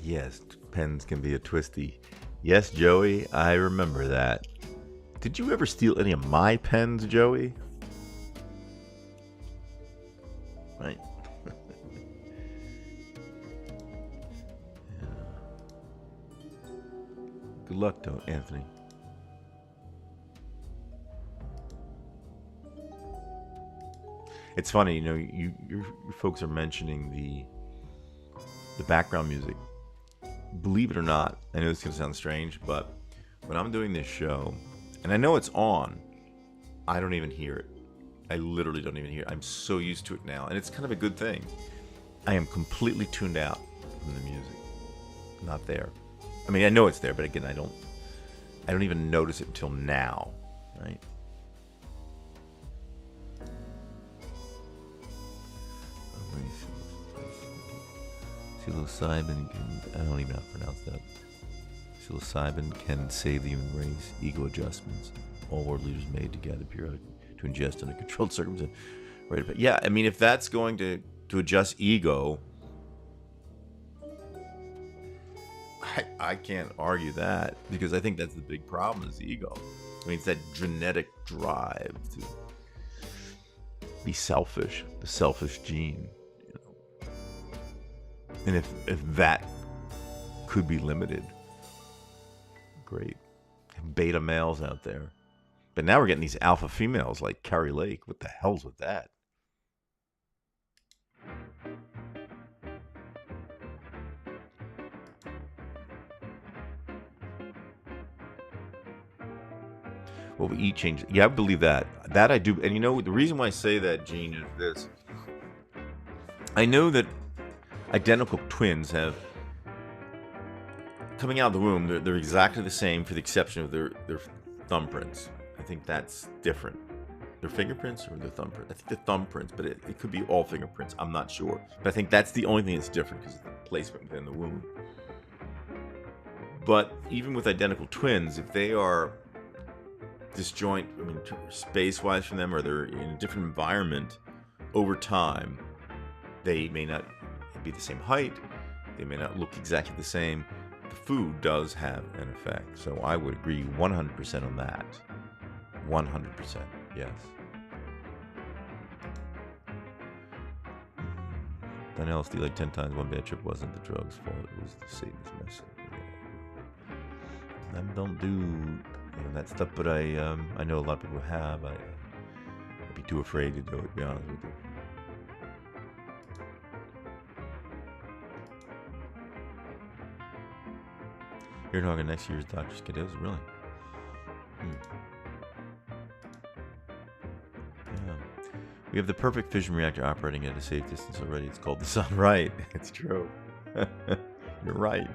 Yes, pens can be a twisty. Yes, Joey, I remember that. Did you ever steal any of my pens, Joey? Right. Yeah. Good luck, Anthony. It's funny, your folks are mentioning the background music. Believe it or not, I know this is going to sound strange, but when I'm doing this show, and I know it's on, I don't even hear it. I literally don't even hear it. I'm so used to it now, and it's kind of a good thing. I am completely tuned out from the music. Not there. I mean, I know it's there, but again, I don't I don't even notice it until now, right? Psilocybin can, I don't even know how to pronounce that. Psilocybin can save the human race. Ego adjustments. All world leaders made together periodically to ingest in a controlled circumstance. Right. But yeah, I mean, if that's going to adjust ego, I can't argue that, because I think that's the big problem is the ego. I mean, it's that genetic drive to be selfish, the selfish gene. You know? And if that could be limited, great. Beta males out there. But now we're getting these alpha females like Carrie Lake. What the hell's with that? Well, we eat change. Yeah, I believe that. That I do. And you know, the reason why I say that, Gene, is this. I know that identical twins have, coming out of the womb, they're exactly the same for the exception of their thumbprints. I think that's different. Their fingerprints or their thumbprints? I think the thumbprints, but it could be all fingerprints. I'm not sure. But I think that's the only thing that's different because of the placement within the womb. But even with identical twins, if they are disjoint, I mean, space-wise from them, or they're in a different environment, over time, they may not be the same height, they may not look exactly the same. The food does have an effect. So I would agree 100% on that. 100%, yes. Then LSD like 10 times one bad trip wasn't the drug's fault, it was the Satan's message. I don't do that stuff, but I know a lot of people have. I'd be too afraid to do it, to be honest with you. You're talking next year's doctor's kit is really. Yeah. We have the perfect fission reactor operating at a safe distance already. It's called the sun. Right. It's true. You're right.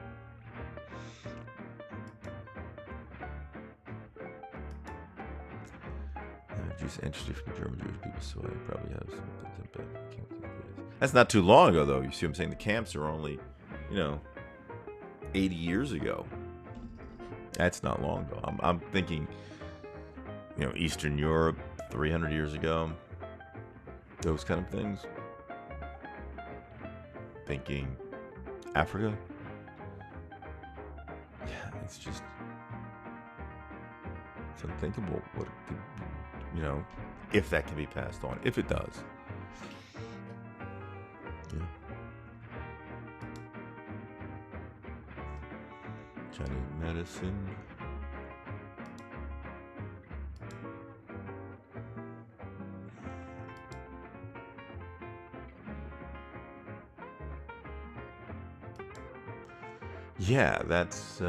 Just interested from German Jewish people, so I probably have some things. That's not too long ago, though. You see what I'm saying? The camps are only, 80 years ago. That's not long ago. I'm thinking, Eastern Europe, 300 years ago. Those kind of things. Thinking Africa. Yeah, it's just, it's unthinkable what it could, if that can be passed on. If it does. Yeah. Chinese medicine. Yeah, that's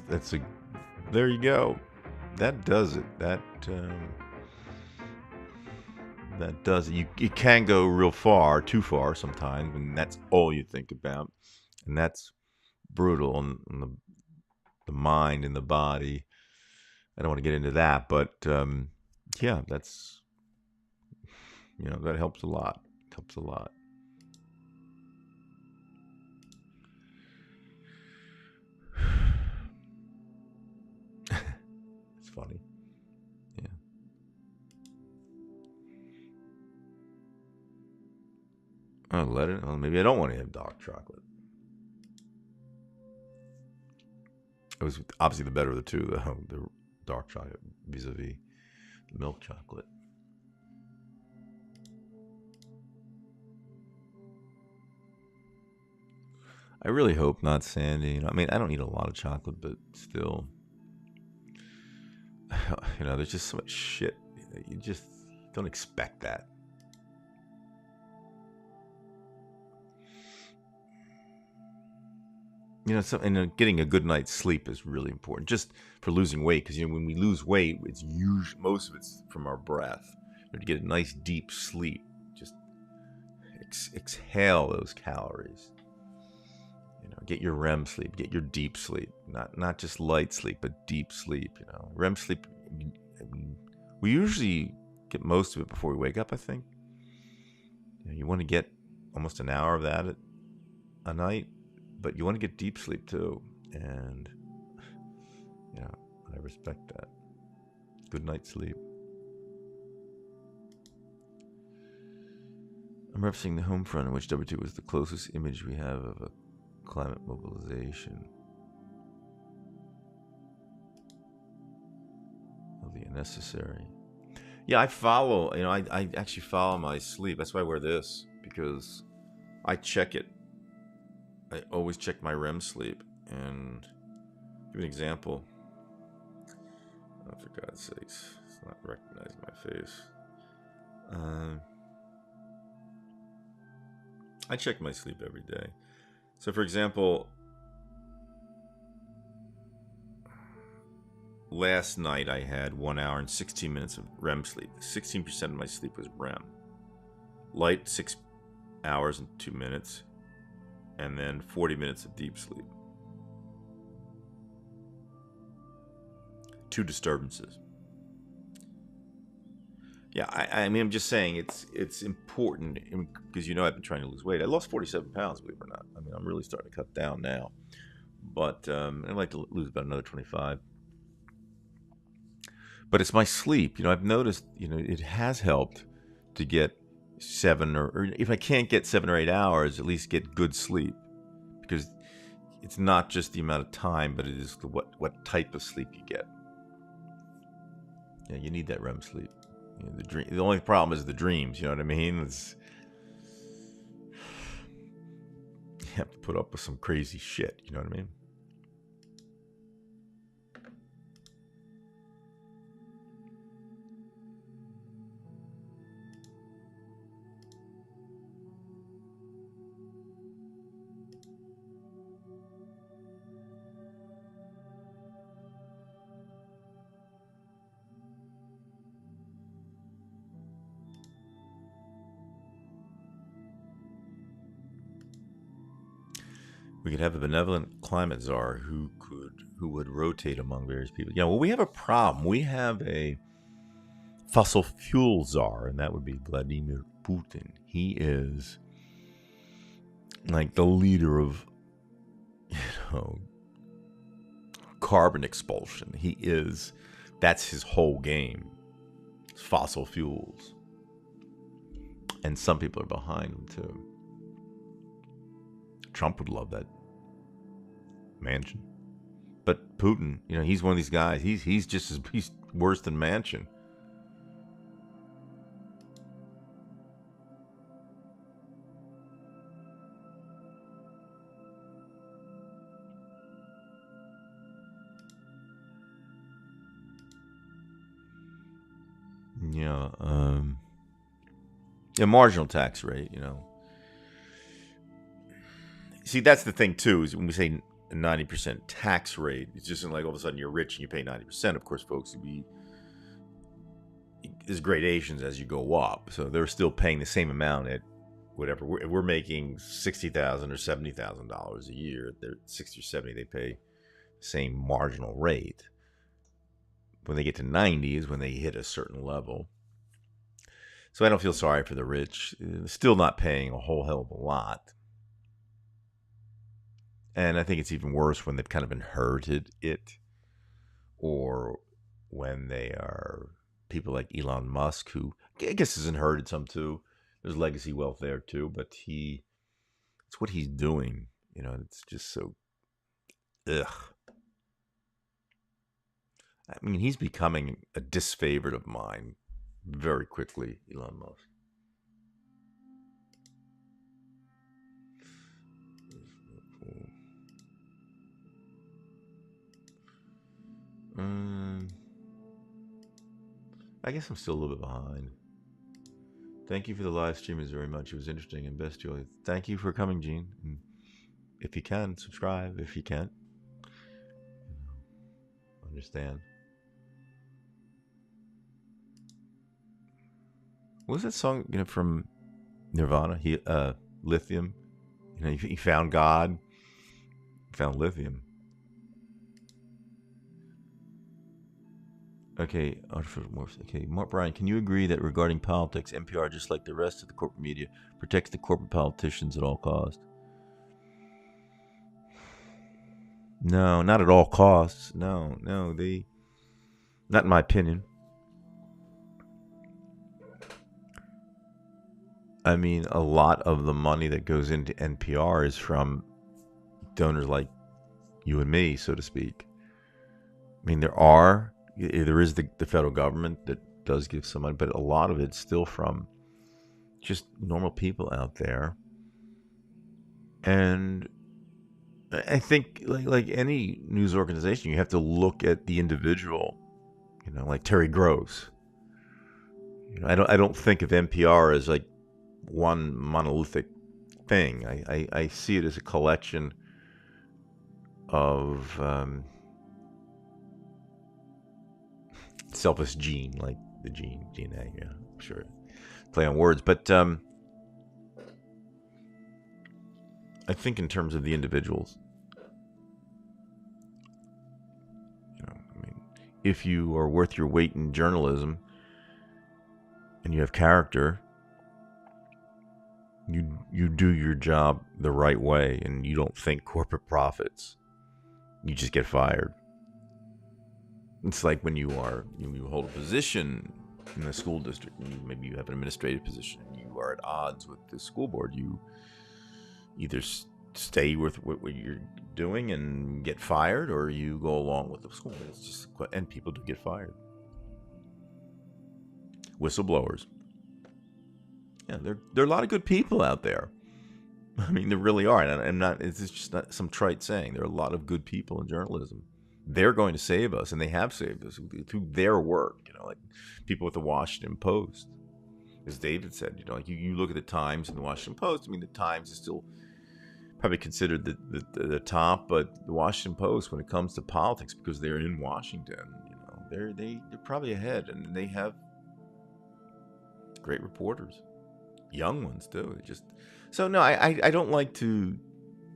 that's a, there you go. That does it. That does it. You can go real far, too far sometimes, and that's all you think about, and that's brutal on the mind and the body. I don't want to get into that, but yeah, that's that helps a lot. It helps a lot. It's funny. Yeah. I'll let it. Well, maybe I don't want to have dark chocolate. It was obviously the better of the two, though. The dark chocolate vis-a-vis the milk chocolate. I really hope not, Sandy. I mean, I don't eat a lot of chocolate, but still, there's just so much shit. You just don't expect that. Getting a good night's sleep is really important, just for losing weight. Because when we lose weight, it's usually most of it's from our breath. To get a nice deep sleep, just exhale those calories. get your REM sleep, get your deep sleep, not just light sleep, but deep sleep. REM sleep. We usually get most of it before we wake up. I think you want to get almost an hour of that a night, but you want to get deep sleep too. And I respect that. Good night's sleep. I'm referencing the home front in which W2 was the closest image we have of a climate mobilization. Of the unnecessary. Yeah, I follow, I actually follow my sleep. That's why I wear this, because I check it. I always check my REM sleep. And give an example. Oh, for God's sakes, it's not recognizing my face. I check my sleep every day. So, for example, last night I had 1 hour and 16 minutes of REM sleep. 16% of my sleep was REM. Light, 6 hours and 2 minutes. And then 40 minutes of deep sleep. 2 disturbances. Yeah, I mean, I'm just saying it's important because I've been trying to lose weight. I lost 47 pounds, believe it or not. I mean, I'm really starting to cut down now, but I'd like to lose about another 25. But it's my sleep. I've noticed, it has helped to get 7 or if I can't get 7 or 8 hours, at least get good sleep, because it's not just the amount of time, but it is what type of sleep you get. Yeah, you need that REM sleep. The only problem is the dreams. You know what I mean? You have to put up with some crazy shit. You know what I mean? We could have a benevolent climate czar who would rotate among various people. Well, we have a problem. We have a fossil fuel czar, and that would be Vladimir Putin. He is like the leader of, carbon expulsion. That's his whole game. Fossil fuels. And some people are behind him too. Trump would love that mansion. But Putin, he's one of these guys. He's worse than Manchin. Marginal tax rate, See, that's the thing, too, is when we say 90% tax rate, it's just like all of a sudden you're rich and you pay 90%. Of course, folks, there's gradations as you go up. So they're still paying the same amount at whatever. If we're making $60,000 or $70,000 a year, they're 60 or 70, they pay the same marginal rate. When they get to 90 is when they hit a certain level. So I don't feel sorry for the rich. Still not paying a whole hell of a lot. And I think it's even worse when they've kind of inherited it, or when they are people like Elon Musk, who I guess has inherited some too. There's legacy wealth there too, but it's what he's doing. It's just so, ugh. I mean, he's becoming a disfavored of mine very quickly, Elon Musk. I guess I'm still a little bit behind. Thank you for the live streamers very much. It was interesting and best, Julie. Thank you for coming, Gene. And if you can, subscribe. If you can't, understand. What was that song, from Nirvana? Lithium. He found God. Found lithium. Okay, artificial morphs. Okay, Mark Bryan, can you agree that regarding politics, NPR, just like the rest of the corporate media, protects the corporate politicians at all costs? No, not at all costs. No, they, not in my opinion. I mean, a lot of the money that goes into NPR is from donors like you and me, so to speak. I mean, there is the federal government that does give some money, but a lot of it's still from just normal people out there. And I think, like any news organization, you have to look at the individual. Like Terry Gross. I don't think of NPR as like one monolithic thing. I see it as a collection of selfish gene, like the DNA. Yeah, sure, play on words, but I think in terms of the individuals. If you are worth your weight in journalism and you have character, you do your job the right way, and you don't think corporate profits. You just get fired. It's like when you hold a position in a school district, and maybe you have an administrative position, and you are at odds with the school board. You either stay with what you're doing and get fired, or you go along with the school. It's just, and people do get fired. Whistleblowers. Yeah, there are a lot of good people out there. I mean, there really are, and I'm not. It's just not some trite saying. There are a lot of good people in journalism. They're going to save us, and they have saved us through their work. Like people with the Washington Post, as David said. Like you look at the Times and the Washington Post. I mean, the Times is still probably considered the top, but the Washington Post, when it comes to politics, because they're in Washington, they're probably ahead, and they have great reporters, young ones too. So no, I don't like to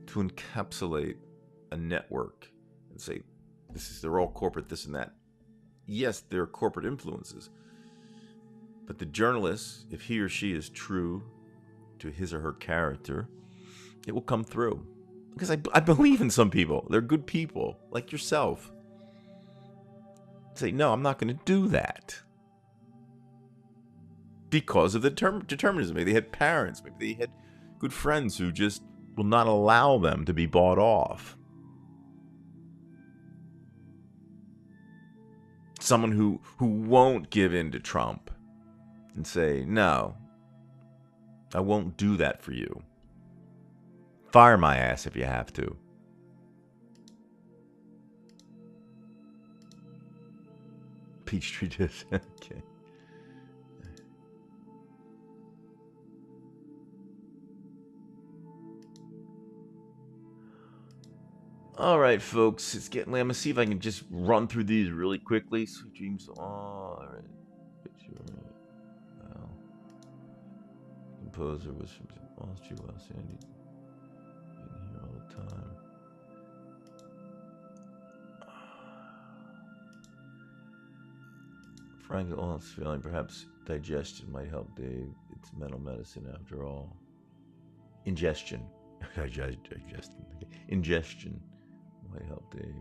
encapsulate a network and say they're all corporate, this and that. Yes, there are corporate influences, but the journalist, if he or she is true to his or her character, it will come through. Because I believe in some people. They're good people, like yourself. Say, no, I'm not going to do that. Because of the determinism. Maybe they had parents. Maybe they had good friends who just will not allow them to be bought off. Someone who won't give in to Trump and say, no, I won't do that for you. Fire my ass if you have to. Peachtree just okay. All right, folks, it's getting late. I'm gonna see if I can just run through these really quickly. Sweet dreams. All right. Well, composer was from Austria, Los Angeles. Been here all the time. Frank Lawrence feeling perhaps digestion might help Dave. It's mental medicine after all. Ingestion. Ingestion might help Dave.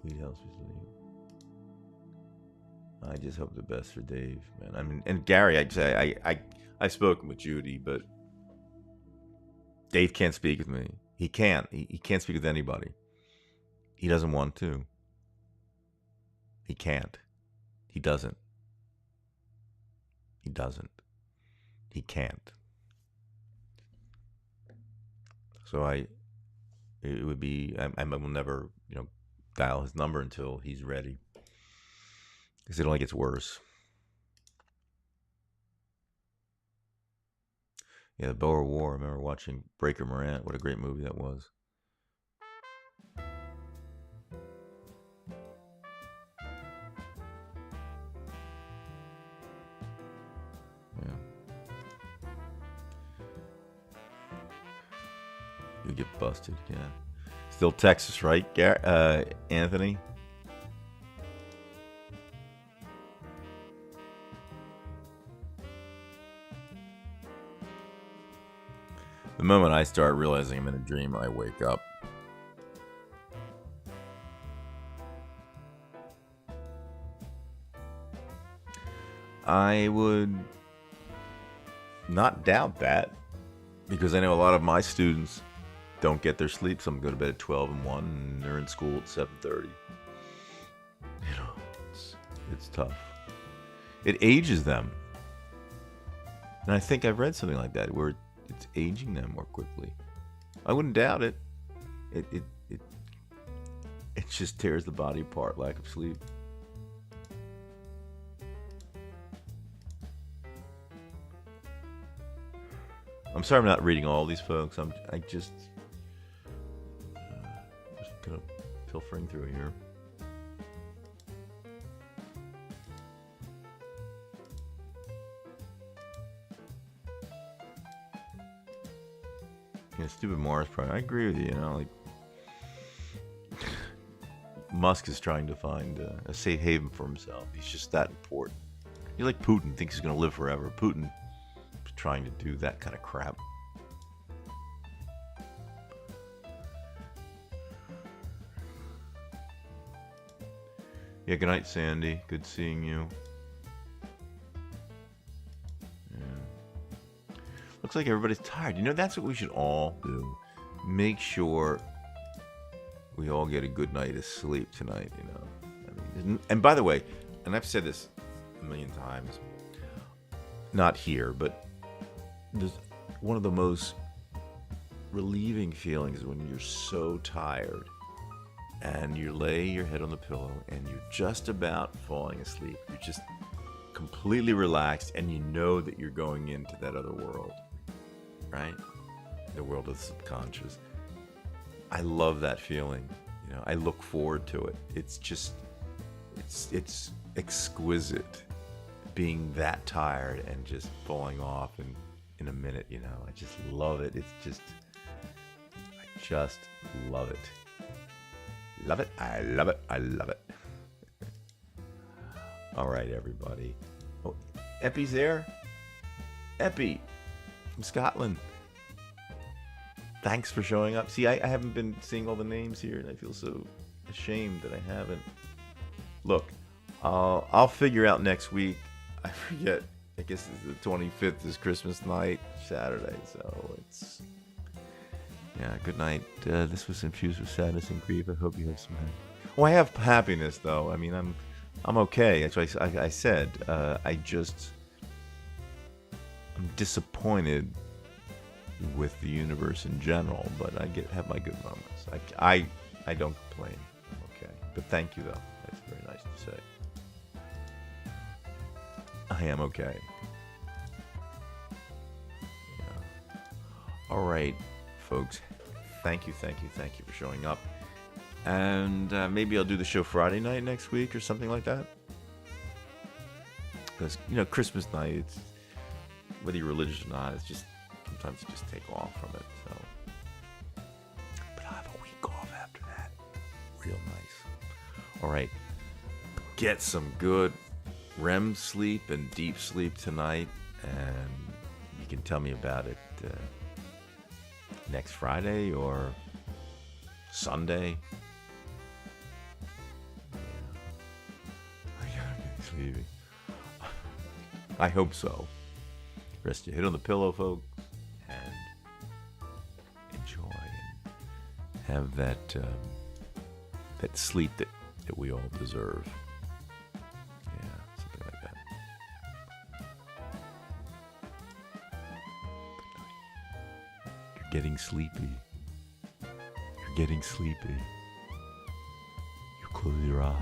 Weed helps me sleep. I just hope the best for Dave, man. I mean, and Gary, I'd say I've spoken with Judy, but Dave can't speak with me. He can't. He can't speak with anybody. He doesn't want to. He can't. He doesn't. He doesn't. He can't. So I will never, dial his number until he's ready. Because it only gets worse. Yeah, the Boer War. I remember watching Breaker Morant. What a great movie that was. Yeah. get busted. Yeah. Still Texas, right, Anthony? The moment I start realizing I'm in a dream, I wake up. I would not doubt that, because I know a lot of my students don't get their sleep. Some go to bed at 12 and 1, and they're in school at 7:30. You know, it's tough. It ages them. And I think I've read something like that, where it's aging them more quickly. I wouldn't doubt it. It just tears the body apart, lack of sleep. I'm sorry I'm not reading all these folks. I just kind of pilfering through here. Yeah, stupid Mars project. I agree with you. You know, like Musk is trying to find a safe haven for himself. He's just that important. He's like Putin. Thinks he's going to live forever. Putin is trying to do that kind of crap. Yeah, good night, Sandy. Good seeing you. Yeah. Looks like everybody's tired. You know, that's what we should all do. Make sure we all get a good night of sleep tonight, you know. I mean, and by the way, and I've said this a million times, not here, but there's one of the most relieving feelings when you're so tired and you lay your head on the pillow and you're just about falling asleep. You're just completely relaxed and you know that you're going into that other world, right? The world of the subconscious. I love that feeling. You know, I look forward to it. It's just, it's exquisite being that tired and just falling off in a minute, you know. I just love it. It's just, I just love it. Love it. I love it. I love it. All right, everybody. Oh, Epi's there? Epi from Scotland. Thanks for showing up. See, I haven't been seeing all the names here, and I feel so ashamed that I haven't. Look, I'll figure out next week. I forget. I guess the 25th is Christmas night, Saturday, so it's... Yeah, good night. This was infused with sadness and grief. I hope you have some happiness. Oh, I have happiness, though. I mean, I'm okay. That's what I said. I'm disappointed with the universe in general, but I have my good moments. I don't complain. I'm okay. But thank you, though. That's very nice to say. I am okay. Yeah. All right, folks. Thank you for showing up. And maybe I'll do the show Friday night next week or something like that. Because, you know, Christmas night, it's, whether you're religious or not, it's just, sometimes you just take off from it. So, but I'll have a week off after that. Real nice. All right. Get some good REM sleep and deep sleep tonight. And you can tell me about it next Friday or Sunday. Yeah. I gotta get sleepy. I hope so. Rest your head on the pillow, folks, and enjoy and have that sleep that we all deserve. Yeah, something like that. You're getting sleepy. You're getting sleepy. You close your eyes.